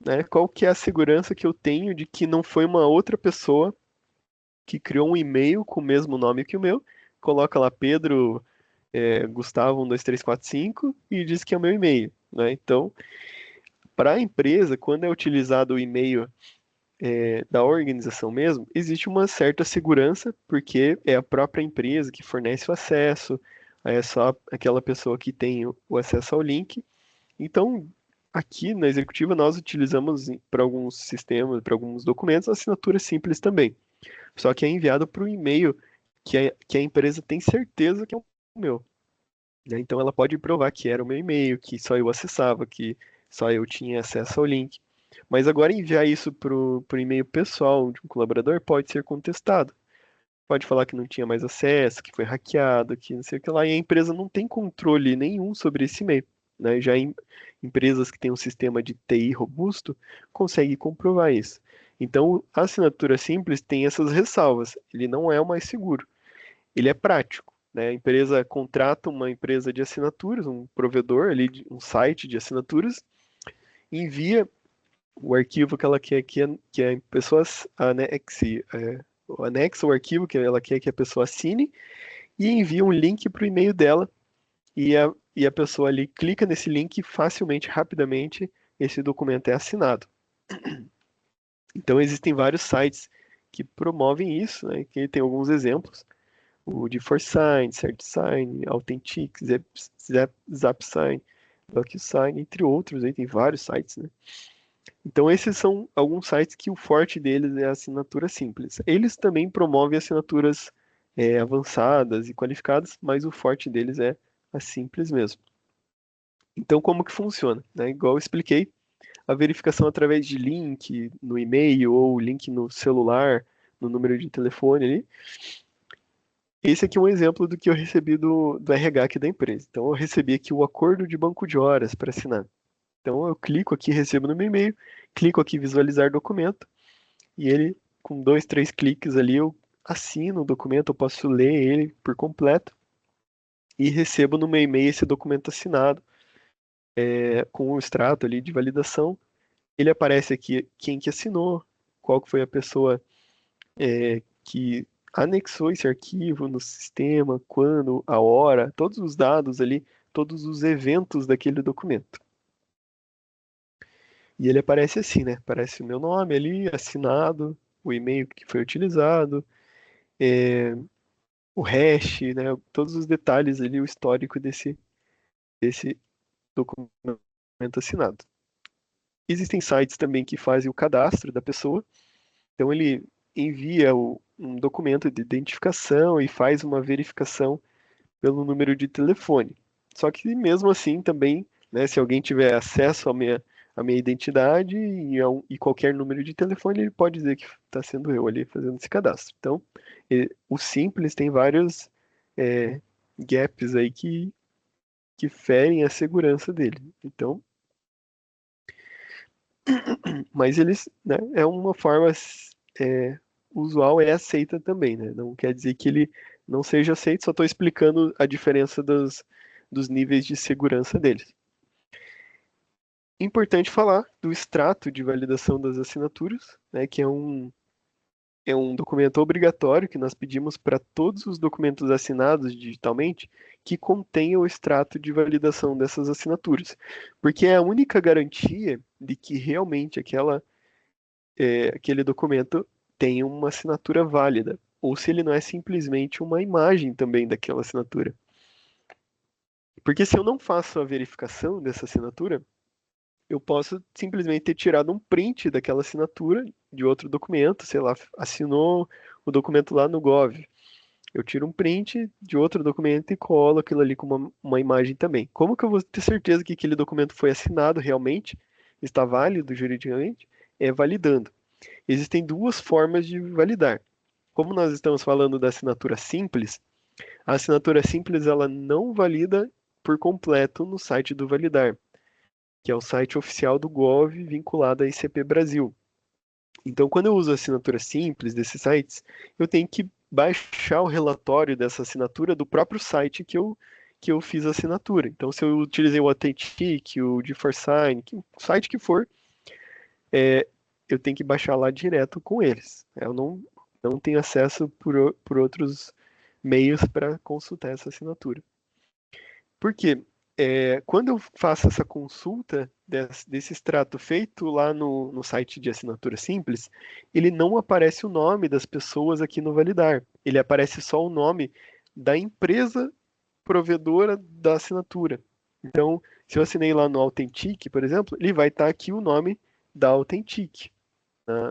né, qual que é a segurança que eu tenho de que não foi uma outra pessoa que criou um e-mail com o mesmo nome que o meu, coloca lá Pedro Gustavo 12345 e diz que é o meu e-mail, né? Então, para a empresa, quando é utilizado o e-mail da organização mesmo, existe uma certa segurança, porque é a própria empresa que fornece o acesso, é só aquela pessoa que tem o acesso ao link. Então, aqui na executiva, nós utilizamos para alguns sistemas, para alguns documentos, assinatura simples também. Só que é enviado para o e-mail que a empresa tem certeza que é o meu, né? Então, ela pode provar que era o meu e-mail, que só eu acessava, que só eu tinha acesso ao link. Mas agora enviar isso para o e-mail pessoal de um colaborador pode ser contestado. Pode falar que não tinha mais acesso, que foi hackeado, que não sei o que lá, e a empresa não tem controle nenhum sobre esse e-mail, né? Já empresas que têm um sistema de TI robusto conseguem comprovar isso. Então, a assinatura simples tem essas ressalvas. Ele não é o mais seguro. Ele é prático, né? A empresa contrata uma empresa de assinaturas, um provedor ali, um site de assinaturas, envia o arquivo que ela quer que a pessoa anexa o arquivo que ela quer que a pessoa assine e envia um link para o e-mail dela e a pessoa ali clica nesse link e facilmente, rapidamente, esse documento é assinado. Então existem vários sites que promovem isso, né? Que tem alguns exemplos. O de ForSign, CertSign, Authentic, ZapSign, DocuSign, entre outros, aí tem vários sites, né? Então, esses são alguns sites que o forte deles é a assinatura simples. Eles também promovem assinaturas avançadas e qualificadas, mas o forte deles é a simples mesmo. Então, como que funciona? Né? Igual eu expliquei, a verificação através de link no e-mail ou link no celular, no número de telefone ali. Esse aqui é um exemplo do que eu recebi do RH aqui da empresa. Então, eu recebi aqui o acordo de banco de horas para assinar. Então, eu clico aqui, recebo no meu e-mail, clico aqui visualizar documento, e ele, com 2, 3 cliques ali, eu assino o documento, eu posso ler ele por completo e recebo no meu e-mail esse documento assinado, com o extrato ali de validação. Ele aparece aqui quem que assinou, qual que foi a pessoa que anexou esse arquivo no sistema, quando, a hora, todos os dados ali, todos os eventos daquele documento. E ele aparece assim, né? Aparece o meu nome ali, assinado, o e-mail que foi utilizado, o hash, né? Todos os detalhes ali, o histórico desse documento assinado. Existem sites também que fazem o cadastro da pessoa, então ele envia um documento de identificação e faz uma verificação pelo número de telefone. Só que mesmo assim também, né, se alguém tiver acesso à minha identidade e qualquer número de telefone, ele pode dizer que está sendo eu ali fazendo esse cadastro. Então, o Simples tem vários gaps aí que ferem a segurança dele. Então, mas eles, né, é uma forma usual, é aceita também, né? Não quer dizer que ele não seja aceito, só estou explicando a diferença dos níveis de segurança deles. Importante falar do extrato de validação das assinaturas, né, que é um documento obrigatório que nós pedimos para todos os documentos assinados digitalmente que contenham o extrato de validação dessas assinaturas, porque é a única garantia de que realmente aquele documento tem uma assinatura válida, ou se ele não é simplesmente uma imagem também daquela assinatura. Porque se eu não faço a verificação dessa assinatura, eu posso simplesmente ter tirado um print daquela assinatura de outro documento, sei lá, assinou o documento lá no Gov. Eu tiro um print de outro documento e colo aquilo ali com uma imagem também. Como que eu vou ter certeza que aquele documento foi assinado realmente, está válido juridicamente? É validando. Existem duas formas de validar. Como nós estamos falando da assinatura simples, a assinatura simples ela não valida por completo no site do Validar, que é o site oficial do Gov vinculado à ICP Brasil. Então, quando eu uso a assinatura simples desses sites, eu tenho que baixar o relatório dessa assinatura do próprio site que eu fiz a assinatura. Então, se eu utilizei o Authentic, o GeForSign, o site que for, eu tenho que baixar lá direto com eles. Eu não tenho acesso por outros meios para consultar essa assinatura. Por quê? Quando eu faço essa consulta desse extrato feito lá no site de assinatura simples, ele não aparece o nome das pessoas aqui no Validar. Ele aparece só o nome da empresa provedora da assinatura. Então, se eu assinei lá no Authentic, por exemplo, ele vai estar aqui o nome da Authentic,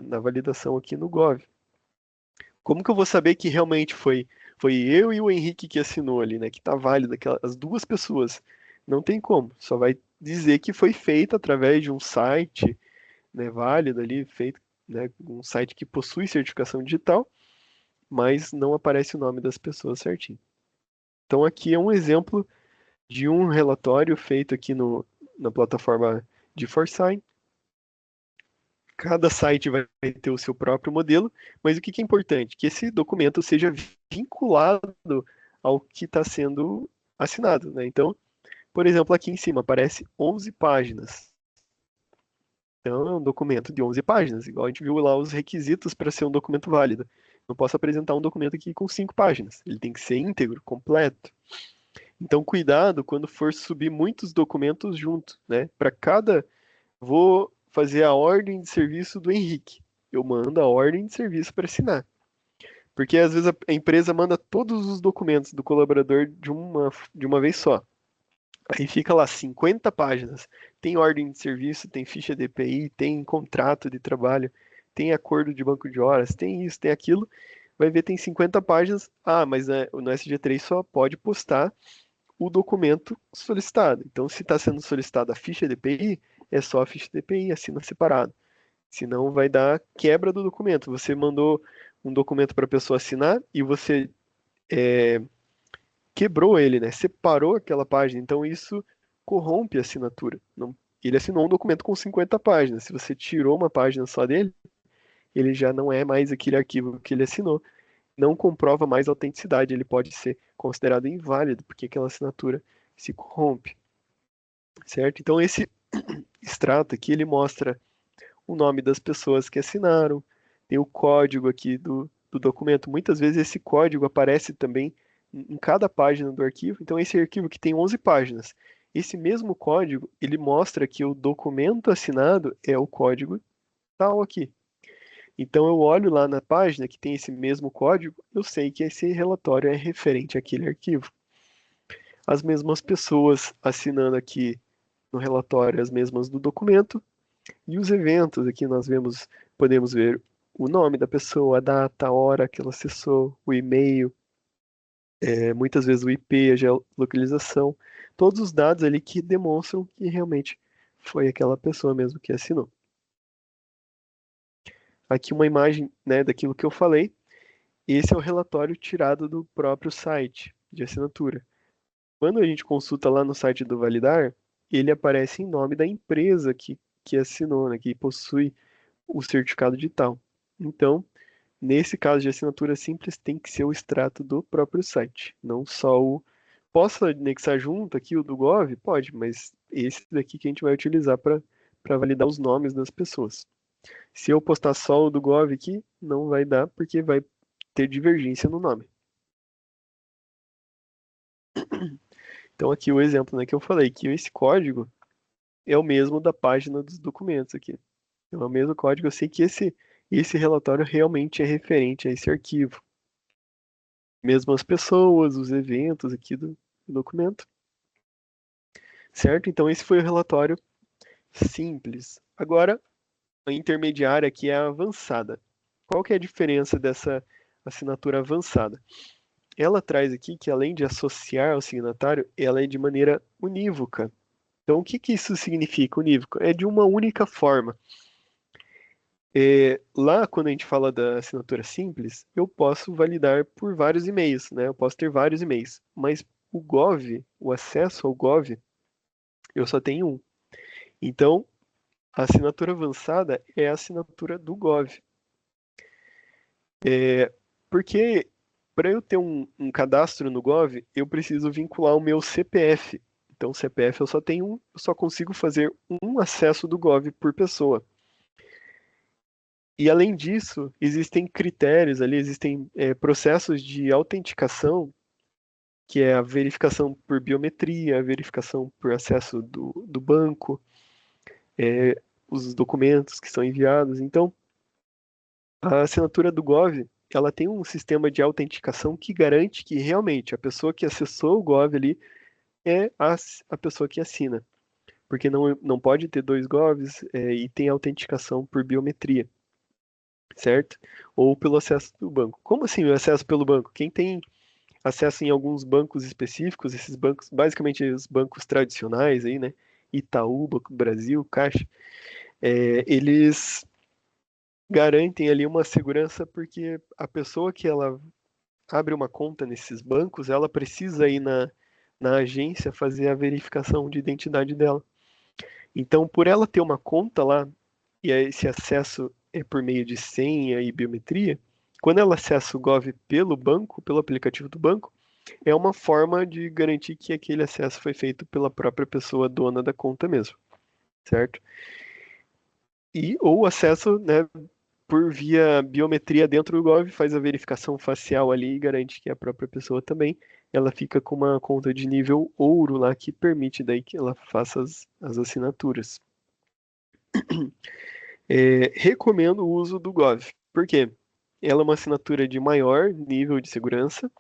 na validação aqui no Gov. Como que eu vou saber que realmente foi eu e o Henrique que assinou ali, né? Que tá válido, as duas pessoas. Não tem como. Só vai dizer que foi feito através de um site, né, válido ali, feito, né, um site que possui certificação digital, mas não aparece o nome das pessoas certinho. Então aqui é um exemplo de um relatório feito aqui na plataforma de Forsign. Cada site vai ter o seu próprio modelo, mas o que é importante? Que esse documento seja vinculado ao que está sendo assinado, né? Então, por exemplo, aqui em cima aparece 11 páginas. Então, é um documento de 11 páginas, igual a gente viu lá os requisitos para ser um documento válido. Não posso apresentar um documento aqui com 5 páginas. Ele tem que ser íntegro, completo. Então, cuidado quando for subir muitos documentos junto, né? Para cada vou fazer a ordem de serviço do Henrique. Eu mando a ordem de serviço para assinar. Porque às vezes a empresa manda todos os documentos do colaborador de uma vez só. Aí fica lá 50 páginas. Tem ordem de serviço, tem ficha DPI, tem contrato de trabalho, tem acordo de banco de horas, tem isso, tem aquilo. vai ver tem 50 páginas. Ah, mas no SG3 só pode postar o documento solicitado. Então, se está sendo solicitada a ficha DPI, é só a ficha DPI, assina separado. Senão vai dar quebra do documento. Você mandou um documento para a pessoa assinar e você quebrou ele, né? Separou aquela página. Então isso corrompe a assinatura. Não, ele assinou um documento com 50 páginas. Se você tirou uma página só dele, ele já não é mais aquele arquivo que ele assinou. Não comprova mais a autenticidade. Ele pode ser considerado inválido, porque aquela assinatura se corrompe. Certo? Então esse extrato aqui, ele mostra o nome das pessoas que assinaram, tem o código aqui do documento. Muitas vezes esse código aparece também em cada página do arquivo. Então, esse arquivo que tem 11 páginas, esse mesmo código, ele mostra que o documento assinado é o código tal aqui. Então, eu olho lá na página que tem esse mesmo código, eu sei que esse relatório é referente àquele arquivo. As mesmas pessoas assinando aqui no relatório, as mesmas do documento, e os eventos, aqui nós podemos ver o nome da pessoa, a data, a hora que ela acessou, o e-mail, muitas vezes o IP, a geolocalização, todos os dados ali que demonstram que realmente foi aquela pessoa mesmo que assinou. Aqui uma imagem, né, daquilo que eu falei. Esse é o relatório tirado do próprio site de assinatura. Quando a gente consulta lá no site do Validar, ele aparece em nome da empresa que assinou, né, que possui o certificado digital. Então, nesse caso de assinatura simples, tem que ser o extrato do próprio site, não só o. Posso anexar junto aqui o do Gov? Pode, mas esse daqui que a gente vai utilizar para validar os nomes das pessoas. Se eu postar só o do Gov aqui, não vai dar, porque vai ter divergência no nome. Então, aqui o exemplo, né, que eu falei, que esse código é o mesmo da página dos documentos aqui. É o mesmo código, eu sei que esse relatório realmente é referente a esse arquivo. Mesmo as pessoas, os eventos aqui do documento. Certo? Então, esse foi o relatório simples. Agora, a intermediária aqui é a avançada. Qual que é a diferença dessa assinatura avançada? Ela traz aqui que, além de associar ao signatário, ela é de maneira unívoca. Então, o que que isso significa, unívoco? É de uma única forma. Lá, quando a gente fala da assinatura simples, eu posso validar por vários e-mails, né? Eu posso ter vários e-mails. Mas o Gov, o acesso ao Gov, eu só tenho um. Então, a assinatura avançada é a assinatura do Gov. Porque para eu ter um cadastro no Gov, eu preciso vincular o meu CPF. Então, CPF eu só tenho um, eu só consigo fazer um acesso do Gov por pessoa. E além disso, existem critérios ali, existem processos de autenticação, que é a verificação por biometria, a verificação por acesso do banco, os documentos que são enviados. Então, a assinatura do Gov, ela tem um sistema de autenticação que garante que realmente a pessoa que acessou o Gov ali é a pessoa que assina. Porque não pode ter dois Govs e tem autenticação por biometria, certo? Ou pelo acesso do banco. Como assim o acesso pelo banco? Quem tem acesso em alguns bancos específicos, esses bancos, basicamente os bancos tradicionais aí, né? Itaú, Banco do Brasil, Caixa, eles garantem ali uma segurança porque a pessoa que ela abre uma conta nesses bancos, ela precisa ir na agência fazer a verificação de identidade dela. Então, por ela ter uma conta lá, e esse acesso é por meio de senha e biometria, quando ela acessa o Gov pelo banco, pelo aplicativo do banco, é uma forma de garantir que aquele acesso foi feito pela própria pessoa dona da conta mesmo, certo? E ou acesso, né, por via biometria dentro do Gov, faz a verificação facial ali e garante que a própria pessoa também, ela fica com uma conta de nível ouro lá que permite daí que ela faça as assinaturas. Recomendo o uso do Gov. Por quê? Ela é uma assinatura de maior nível de segurança,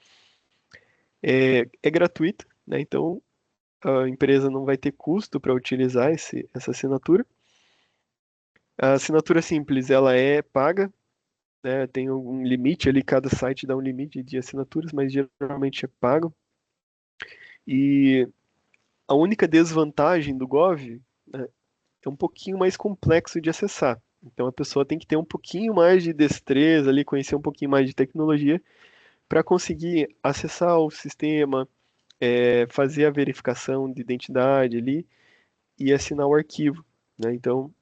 é gratuita, né? Então a empresa não vai ter custo para utilizar essa assinatura. A assinatura simples, ela é paga, né? Tem um limite ali, cada site dá um limite de assinaturas, mas geralmente é pago. E a única desvantagem do Gov, né, é um pouquinho mais complexo de acessar. Então a pessoa tem que ter um pouquinho mais de destreza ali, conhecer um pouquinho mais de tecnologia para conseguir acessar o sistema, fazer a verificação de identidade ali e assinar o arquivo, né? Então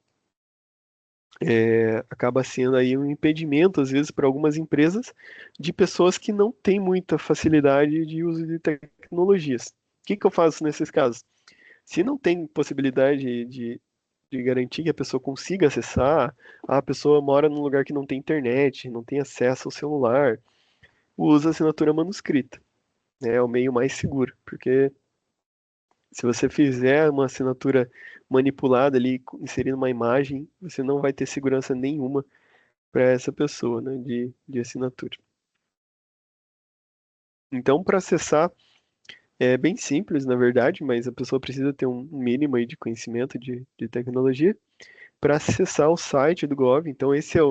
acaba sendo aí um impedimento às vezes para algumas empresas de pessoas que não têm muita facilidade de uso de tecnologias. O que que eu faço nesses casos? Se não tem possibilidade de garantir que a pessoa consiga acessar, a pessoa mora num lugar que não tem internet, não tem acesso ao celular, usa assinatura manuscrita, né? É o meio mais seguro, porque se você fizer uma assinatura manipulada ali, inserindo uma imagem, você não vai ter segurança nenhuma para essa pessoa, né, de assinatura. Então, para acessar, é bem simples, na verdade, mas a pessoa precisa ter um mínimo aí de conhecimento de tecnologia para acessar o site do Gov. Então, esse é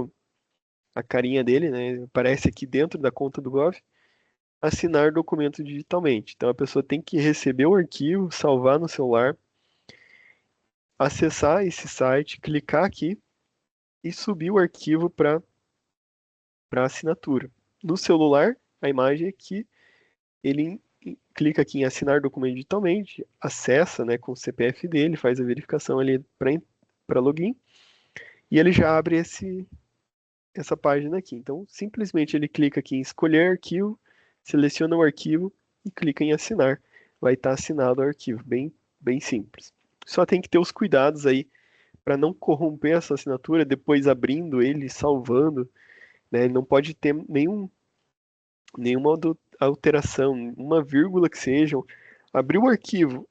a carinha dele, né? Aparece aqui dentro da conta do Gov. Assinar documento digitalmente. Então, a pessoa tem que receber o arquivo, salvar no celular, acessar esse site, clicar aqui e subir o arquivo para assinatura. No celular, a imagem é que ele clica aqui em assinar documento digitalmente, acessa, né, com o CPF dele, faz a verificação ali para login e ele já abre essa página aqui. Então, simplesmente ele clica aqui em escolher arquivo, seleciona o arquivo e clica em assinar. Vai estar assinado o arquivo, bem simples. Só tem que ter os cuidados aí para não corromper essa assinatura, depois abrindo ele, salvando, né? Ele não pode ter nenhuma alteração, uma vírgula que seja. Abriu o arquivo,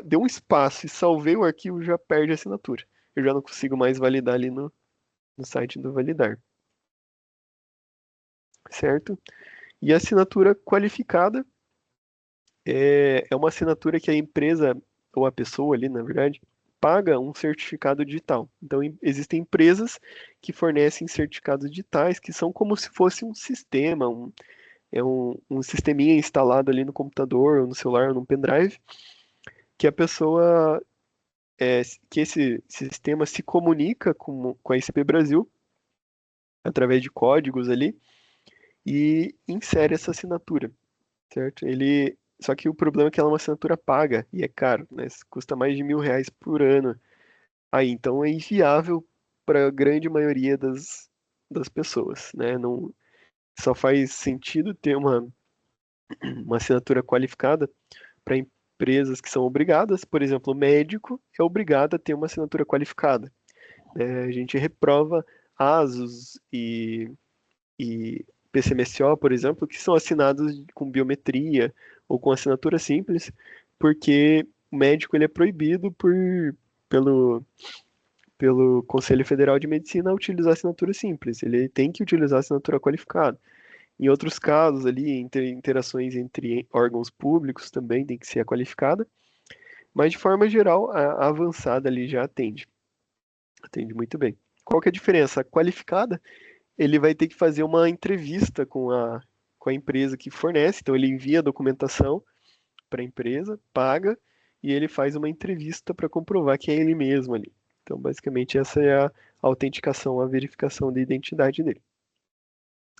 deu um espaço e salvei o arquivo, já perde a assinatura. Eu já não consigo mais validar ali no site do validar, certo? E a assinatura qualificada é uma assinatura que a empresa, ou a pessoa ali, na verdade, paga um certificado digital. Então, existem empresas que fornecem certificados digitais que são como se fosse um sistema, um sisteminha instalado ali no computador, ou no celular, ou no pendrive, que a pessoa, que esse sistema se comunica com a ICP Brasil através de códigos ali e insere essa assinatura, certo? Só que o problema é que ela é uma assinatura paga e é caro, né? Custa mais de R$ 1.000 por ano. Aí, então é inviável para a grande maioria das pessoas, né? Não, só faz sentido ter uma assinatura qualificada para empresas que são obrigadas, por exemplo, o médico é obrigado a ter uma assinatura qualificada, né? A gente reprova ASUS e PCMSO, por exemplo, que são assinados com biometria ou com assinatura simples, porque o médico ele é proibido pelo, pelo Conselho Federal de Medicina a utilizar assinatura simples. Ele tem que utilizar assinatura qualificada. Em outros casos, ali, interações entre órgãos públicos também tem que ser a qualificada, mas de forma geral, a avançada ali já atende muito bem. Qual que é a diferença? A qualificada ele vai ter que fazer uma entrevista com a empresa que fornece. Então, ele envia a documentação para a empresa, paga, e ele faz uma entrevista para comprovar que é ele mesmo ali. Então, basicamente, essa é a autenticação, a verificação da identidade dele.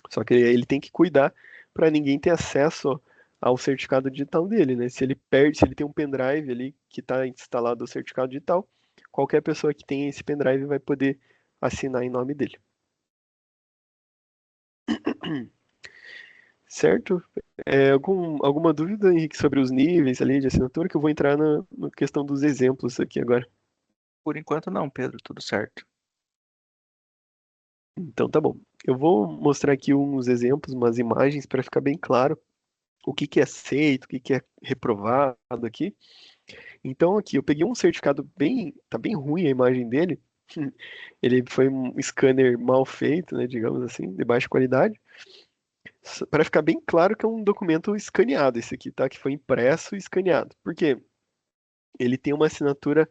Só que ele tem que cuidar para ninguém ter acesso ao certificado digital dele, né? Se ele perde, se ele tem um pendrive ali que está instalado o certificado digital, qualquer pessoa que tenha esse pendrive vai poder assinar em nome dele. Certo? Alguma dúvida, Henrique, sobre os níveis ali de assinatura? Que eu vou entrar na questão dos exemplos aqui agora. Por enquanto não, Pedro, tudo certo. Então tá bom. Eu vou mostrar aqui uns exemplos, umas imagens para ficar bem claro o que que é aceito, o que que é reprovado aqui. Então aqui eu peguei um certificado tá bem ruim a imagem dele. Ele foi um scanner mal feito, né, digamos assim, de baixa qualidade. Para ficar bem claro que é um documento escaneado esse aqui, tá? Que foi impresso e escaneado. Por quê? Ele tem uma assinatura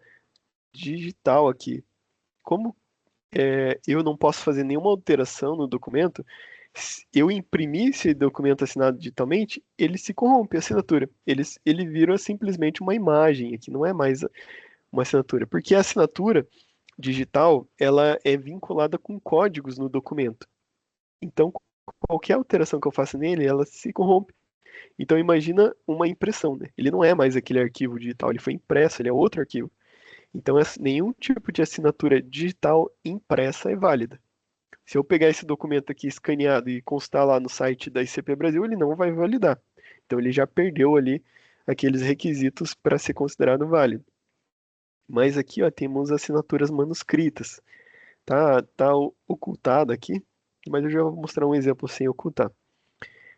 digital aqui. Como eu não posso fazer nenhuma alteração no documento. Se eu imprimir esse documento assinado digitalmente, ele se corrompe a assinatura. Ele vira simplesmente uma imagem, aqui não é mais uma assinatura, porque a assinatura digital, ela é vinculada com códigos no documento. Então, qualquer alteração que eu faça nele, ela se corrompe. Então, imagina uma impressão, né? Ele não é mais aquele arquivo digital, ele foi impresso, ele é outro arquivo. Então, nenhum tipo de assinatura digital impressa é válida. Se eu pegar esse documento aqui escaneado e constar lá no site da ICP Brasil, ele não vai validar. Então, ele já perdeu ali aqueles requisitos para ser considerado válido. Mas aqui, ó, temos assinaturas manuscritas. Tá ocultado aqui, mas eu já vou mostrar um exemplo sem ocultar.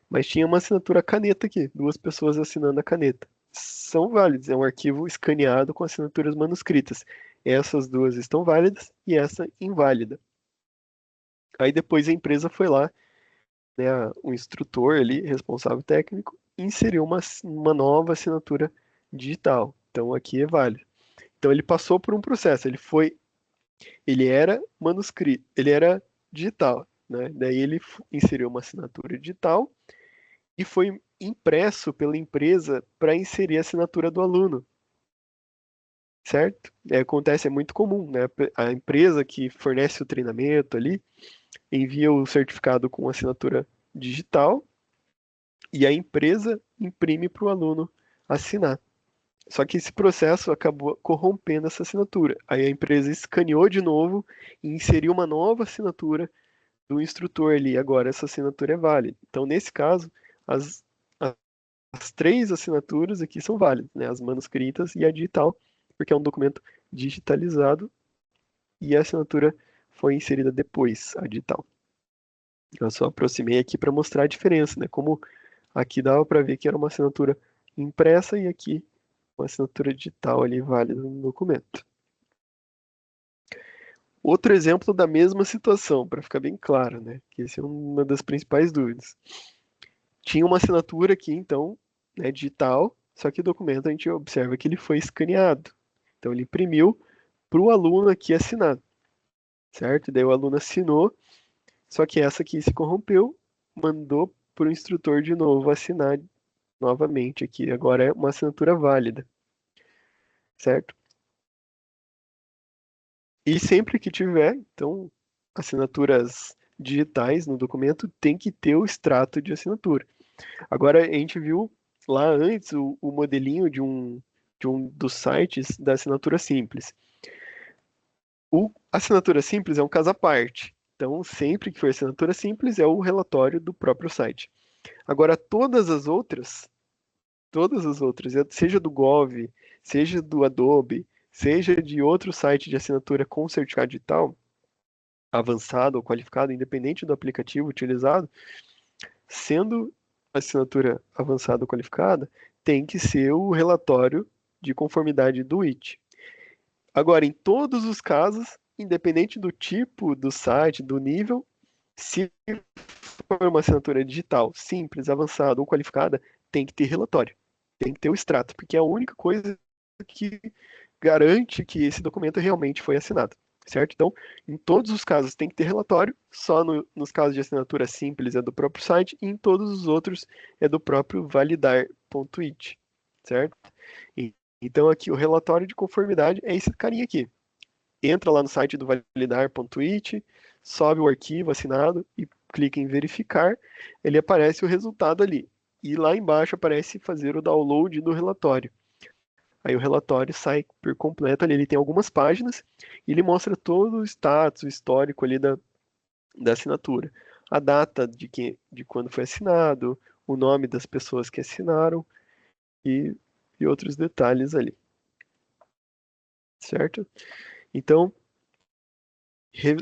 Mas tinha uma assinatura caneta aqui, duas pessoas assinando a caneta. São válidos, é um arquivo escaneado com assinaturas manuscritas. Essas duas estão válidas e essa inválida. Aí depois a empresa foi lá, né, o instrutor ali, responsável técnico, inseriu uma nova assinatura digital. Então aqui é válido. Então ele passou por um processo, ele era manuscrito, ele era digital, né? Daí ele inseriu uma assinatura digital e foi impresso pela empresa para inserir a assinatura do aluno, certo? Acontece, é muito comum, né? A empresa que fornece o treinamento ali envia o certificado com assinatura digital e a empresa imprime para o aluno assinar. Só que esse processo acabou corrompendo essa assinatura. Aí a empresa escaneou de novo e inseriu uma nova assinatura do instrutor ali. Agora essa assinatura é válida. Então, nesse caso, as, as três assinaturas aqui são válidas, né? As manuscritas e a digital, porque é um documento digitalizado e a assinatura foi inserida depois, a digital. Eu só aproximei aqui para mostrar a diferença, né? Como aqui dava para ver que era uma assinatura impressa e aqui uma assinatura digital ali válida no documento. Outro exemplo da mesma situação, para ficar bem claro, né? Que essa é uma das principais dúvidas. Tinha uma assinatura aqui, então, né, digital, só que o documento a gente observa que ele foi escaneado. Então ele imprimiu para o aluno aqui assinar, certo? Daí o aluno assinou, só que essa aqui se corrompeu, mandou para o instrutor de novo assinar novamente aqui. Agora é uma assinatura válida, certo? E sempre que tiver, então, assinaturas digitais no documento tem que ter o extrato de assinatura. Agora, a gente viu lá antes o modelinho de um dos sites da assinatura simples. O assinatura simples é um caso à parte. Então, sempre que for assinatura simples, é o relatório do próprio site. Agora, todas as outras, seja do Gov, seja do Adobe, seja de outro site de assinatura com certificado digital, avançado ou qualificado, independente do aplicativo utilizado, sendo assinatura avançada ou qualificada, tem que ser o relatório de conformidade do IT. Agora, em todos os casos, independente do tipo do site, do nível, se for uma assinatura digital, simples, avançada ou qualificada, tem que ter relatório, tem que ter o extrato, porque é a única coisa que garante que esse documento realmente foi assinado, certo? Então, em todos os casos tem que ter relatório, só nos casos de assinatura simples é do próprio site, e em todos os outros é do próprio validar.it, certo? Então, aqui o relatório de conformidade é esse carinha aqui. Entra lá no site do validar.it, sobe o arquivo assinado e clica em verificar, ele aparece o resultado ali. E lá embaixo aparece fazer o download do relatório. Aí o relatório sai por completo ali, ele tem algumas páginas e ele mostra todo o status, o histórico ali da assinatura. A data de quando foi assinado, o nome das pessoas que assinaram e, e outros detalhes ali, certo? Então,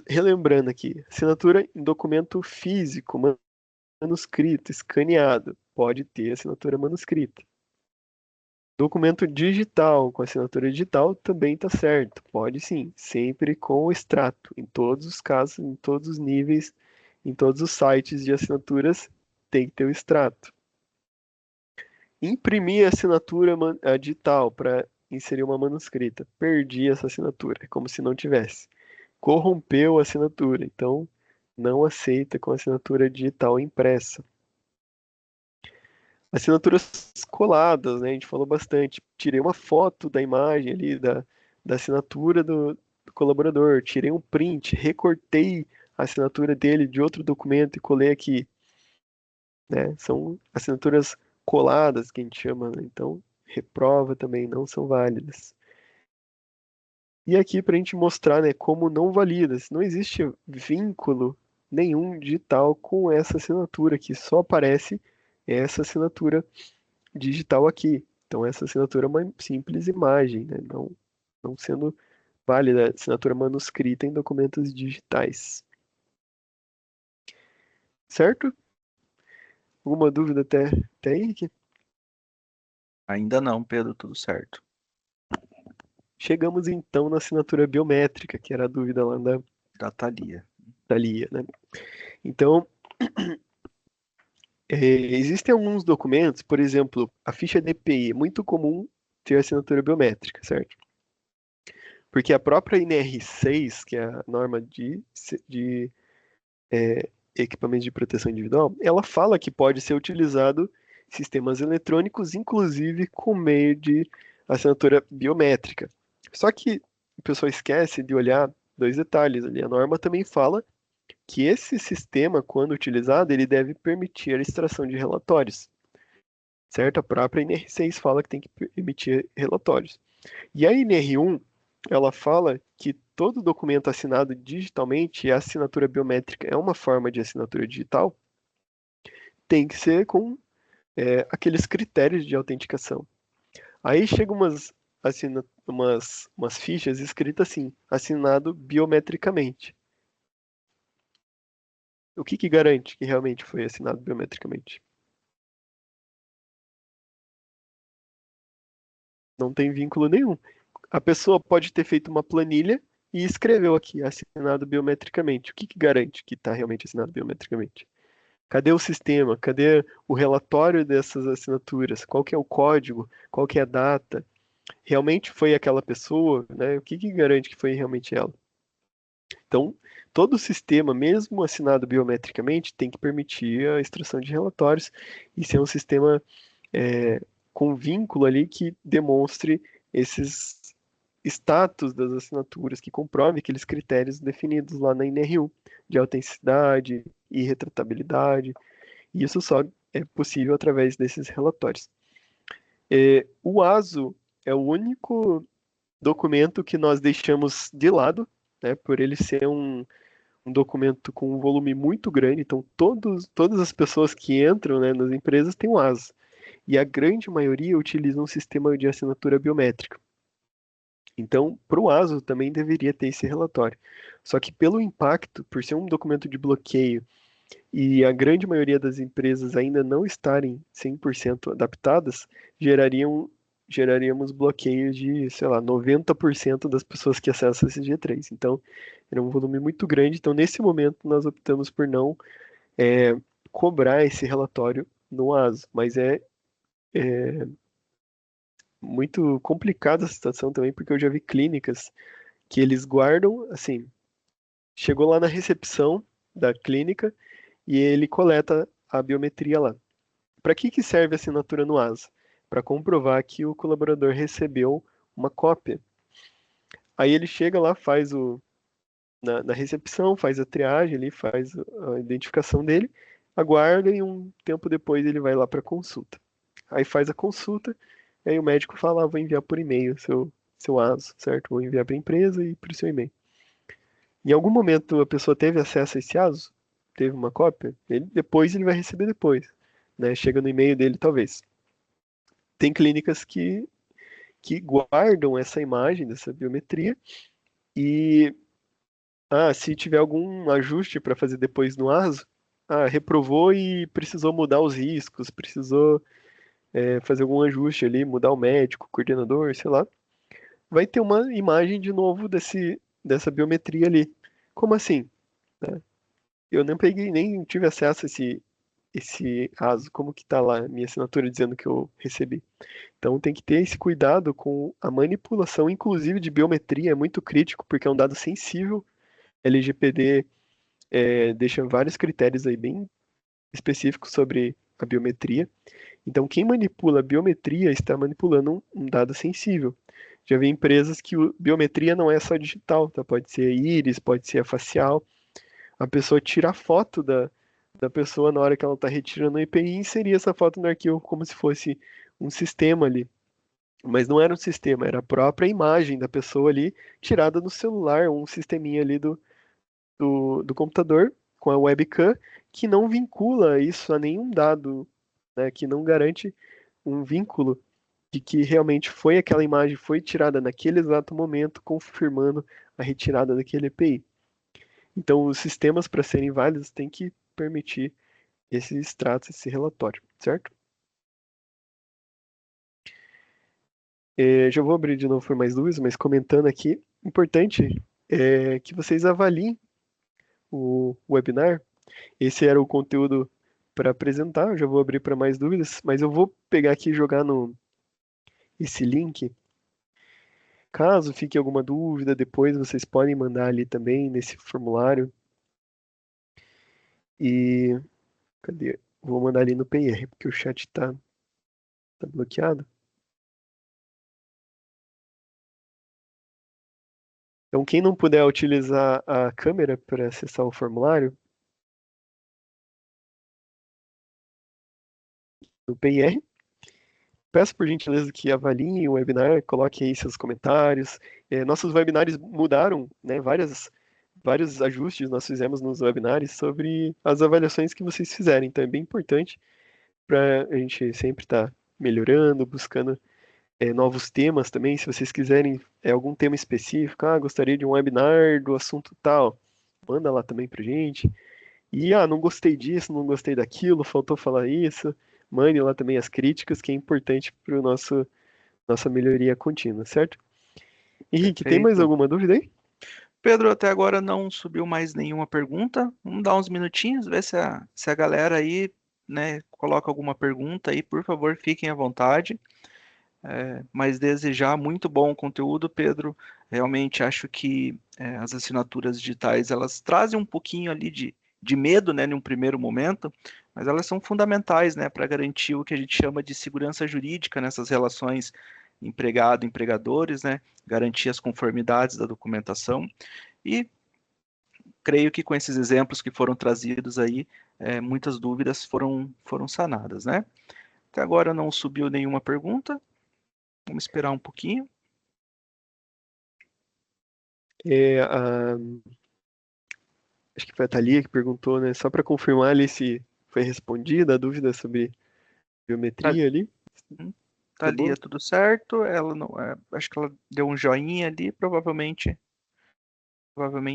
relembrando aqui, assinatura em documento físico, manuscrito, escaneado, pode ter assinatura manuscrita. Documento digital, com assinatura digital, também está certo. Pode sim, sempre com o extrato. Em todos os casos, em todos os níveis, em todos os sites de assinaturas, tem que ter o extrato. Imprimir a assinatura digital para inserir uma manuscrita. Perdi essa assinatura, é como se não tivesse. corrompeu a assinatura, então não aceita com assinatura digital impressa. Assinaturas coladas, né? A gente falou bastante. Tirei uma foto da imagem ali, da assinatura do colaborador, tirei um print, recortei a assinatura dele de outro documento e colei aqui, né? São assinaturas coladas que a gente chama, né? Então, reprova também, não são válidas. E aqui para a gente mostrar, né, como não validas. Não existe vínculo nenhum digital com essa assinatura aqui, só aparece essa assinatura digital aqui. Então, essa assinatura é uma simples imagem, né? Não sendo válida assinatura manuscrita em documentos digitais. Certo? Alguma dúvida até aí, Henrique? Ainda não, Pedro, tudo certo. Chegamos então na assinatura biométrica, que era a dúvida lá Da Thalia. da Lia, né? Então, existem alguns documentos, por exemplo, a ficha DPI, é muito comum ter assinatura biométrica, certo? Porque a própria NR6, que é a norma de equipamentos de proteção individual, ela fala que pode ser utilizado sistemas eletrônicos, inclusive com meio de assinatura biométrica. Só que o pessoal esquece de olhar dois detalhes ali. A norma também fala que esse sistema, quando utilizado, ele deve permitir a extração de relatórios, certo? A própria NR6 fala que tem que emitir relatórios. E a NR1, ela fala que todo documento assinado digitalmente, e a assinatura biométrica é uma forma de assinatura digital, tem que ser com aqueles critérios de autenticação. Aí chega umas fichas escritas assim, assinado biometricamente. O que garante que realmente foi assinado biometricamente? Não tem vínculo nenhum. A pessoa pode ter feito uma planilha e escreveu aqui, assinado biometricamente. O que garante que está realmente assinado biometricamente? Cadê o sistema? Cadê o relatório dessas assinaturas? Qual que é o código? Qual que é a data? Realmente foi aquela pessoa, né? O que garante que foi realmente ela? Então, todo o sistema, mesmo assinado biometricamente, tem que permitir a extração de relatórios e ser um sistema com vínculo ali que demonstre esses status das assinaturas, que comprove aqueles critérios definidos lá na NR1, de autenticidade e retratabilidade. E isso só é possível através desses relatórios. O ASO é o único documento que nós deixamos de lado, né, por ele ser um documento com um volume muito grande, então todas as pessoas que entram, né, nas empresas têm um ASO. E a grande maioria utiliza um sistema de assinatura biométrica. Então, para o ASO também deveria ter esse relatório. Só que pelo impacto, por ser um documento de bloqueio e a grande maioria das empresas ainda não estarem 100% adaptadas, geraríamos bloqueios de, sei lá, 90% das pessoas que acessam esse G3. Então, era um volume muito grande. Então, nesse momento, nós optamos por não cobrar esse relatório no ASO. Mas é muito complicada a situação também, porque eu já vi clínicas que eles guardam, assim, chegou lá na recepção da clínica e ele coleta a biometria lá. Para que serve a assinatura no ASA? Para comprovar que o colaborador recebeu uma cópia. Aí ele chega lá, na recepção, faz a triagem, ele faz a identificação dele, aguarda e um tempo depois ele vai lá para consulta. Aí faz a consulta, aí o médico fala, vou enviar por e-mail seu ASO, certo? Vou enviar para a empresa e para o seu e-mail. Em algum momento a pessoa teve acesso a esse ASO, teve uma cópia, depois ele vai receber depois, né? Chega no e-mail dele talvez. Tem clínicas que guardam essa imagem dessa biometria e se tiver algum ajuste para fazer depois no ASO, reprovou e precisou mudar os riscos, precisou fazer algum ajuste ali, mudar o médico, o coordenador, sei lá, vai ter uma imagem de novo dessa biometria ali. Como assim? Né? Eu nem peguei, nem tive acesso a esse ASO, como que tá lá, minha assinatura dizendo que eu recebi. Então tem que ter esse cuidado com a manipulação, inclusive de biometria, é muito crítico, porque é um dado sensível, LGPD deixa vários critérios aí bem específicos sobre a biometria. Então, quem manipula a biometria está manipulando um dado sensível. Já vi empresas que biometria não é só digital, tá? Pode ser íris, pode ser facial. A pessoa tira a foto da pessoa na hora que ela está retirando o EPI e inserir essa foto no arquivo como se fosse um sistema ali. Mas não era um sistema, era a própria imagem da pessoa ali, tirada no celular, um sisteminha ali do computador, com a webcam, que não vincula isso a nenhum dado, né, que não garante um vínculo de que realmente foi aquela imagem, foi tirada naquele exato momento, confirmando a retirada daquele EPI. Então, os sistemas, para serem válidos, têm que permitir esse extrato, esse relatório, certo? Já vou abrir de novo por mais dúvidas, mas comentando aqui, importante é que vocês avaliem o webinar. Esse era o conteúdo para apresentar, eu já vou abrir para mais dúvidas, mas eu vou pegar aqui e jogar no esse link. Caso fique alguma dúvida, depois vocês podem mandar ali também nesse formulário. E cadê? Vou mandar ali no PR, porque o chat tá bloqueado. Então, quem não puder utilizar a câmera para acessar o formulário, no PR, peço por gentileza que avaliem o webinar, coloquem aí seus comentários. Nossos webinários mudaram, né? Vários ajustes nós fizemos nos webinários sobre as avaliações que vocês fizerem. Então, é bem importante para a gente sempre estar melhorando, buscando novos temas também. Se vocês quiserem algum tema específico, gostaria de um webinar do assunto tal, manda lá também para gente. E, não gostei disso, não gostei daquilo, faltou falar isso. Mande lá também as críticas, que é importante para nossa melhoria contínua, certo? Henrique, tem mais Perfeito. alguma dúvida aí? Pedro, até agora não subiu mais nenhuma pergunta. Vamos dar uns minutinhos, ver se a galera aí, né, coloca alguma pergunta aí, por favor, fiquem à vontade. Mas desde já, muito bom o conteúdo, Pedro. Realmente acho que as assinaturas digitais, elas trazem um pouquinho ali de medo, né, num primeiro momento, mas elas são fundamentais, né, para garantir o que a gente chama de segurança jurídica nessas relações empregado-empregadores, né, garantir as conformidades da documentação. E creio que com esses exemplos que foram trazidos aí, muitas dúvidas foram sanadas, né? Até agora não subiu nenhuma pergunta. Vamos esperar um pouquinho. É, acho que foi a Thalia que perguntou, né? Só para confirmar ali se foi respondida a dúvida sobre Tá, biometria ali. tá ali, Acabou? tudo certo. Ela não, acho que ela deu um joinha ali, provavelmente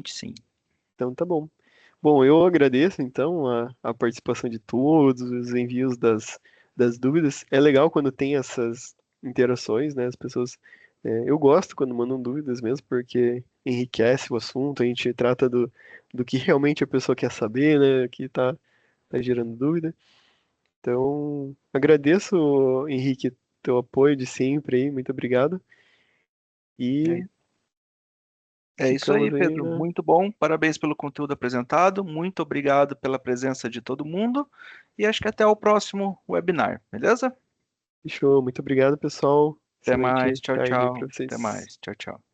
sim. Então tá bom. Bom, eu agradeço então a participação de todos, os envios das dúvidas. É legal quando tem essas interações, né? As pessoas. Eu gosto quando mandam dúvidas mesmo, porque enriquece o assunto, a gente trata do que realmente a pessoa quer saber, né? Que tá gerando dúvida. Então, agradeço, Henrique, teu apoio de sempre aí, muito obrigado. É, E é isso aí, ficamos aí Pedro. na. Muito bom. Parabéns pelo conteúdo apresentado. Muito obrigado pela presença de todo mundo. E acho que até o próximo webinar, beleza? Fechou. Muito obrigado, pessoal. Até mais. Excelente Tchau, tarde aí tchau. para Até vocês. mais. Tchau, tchau.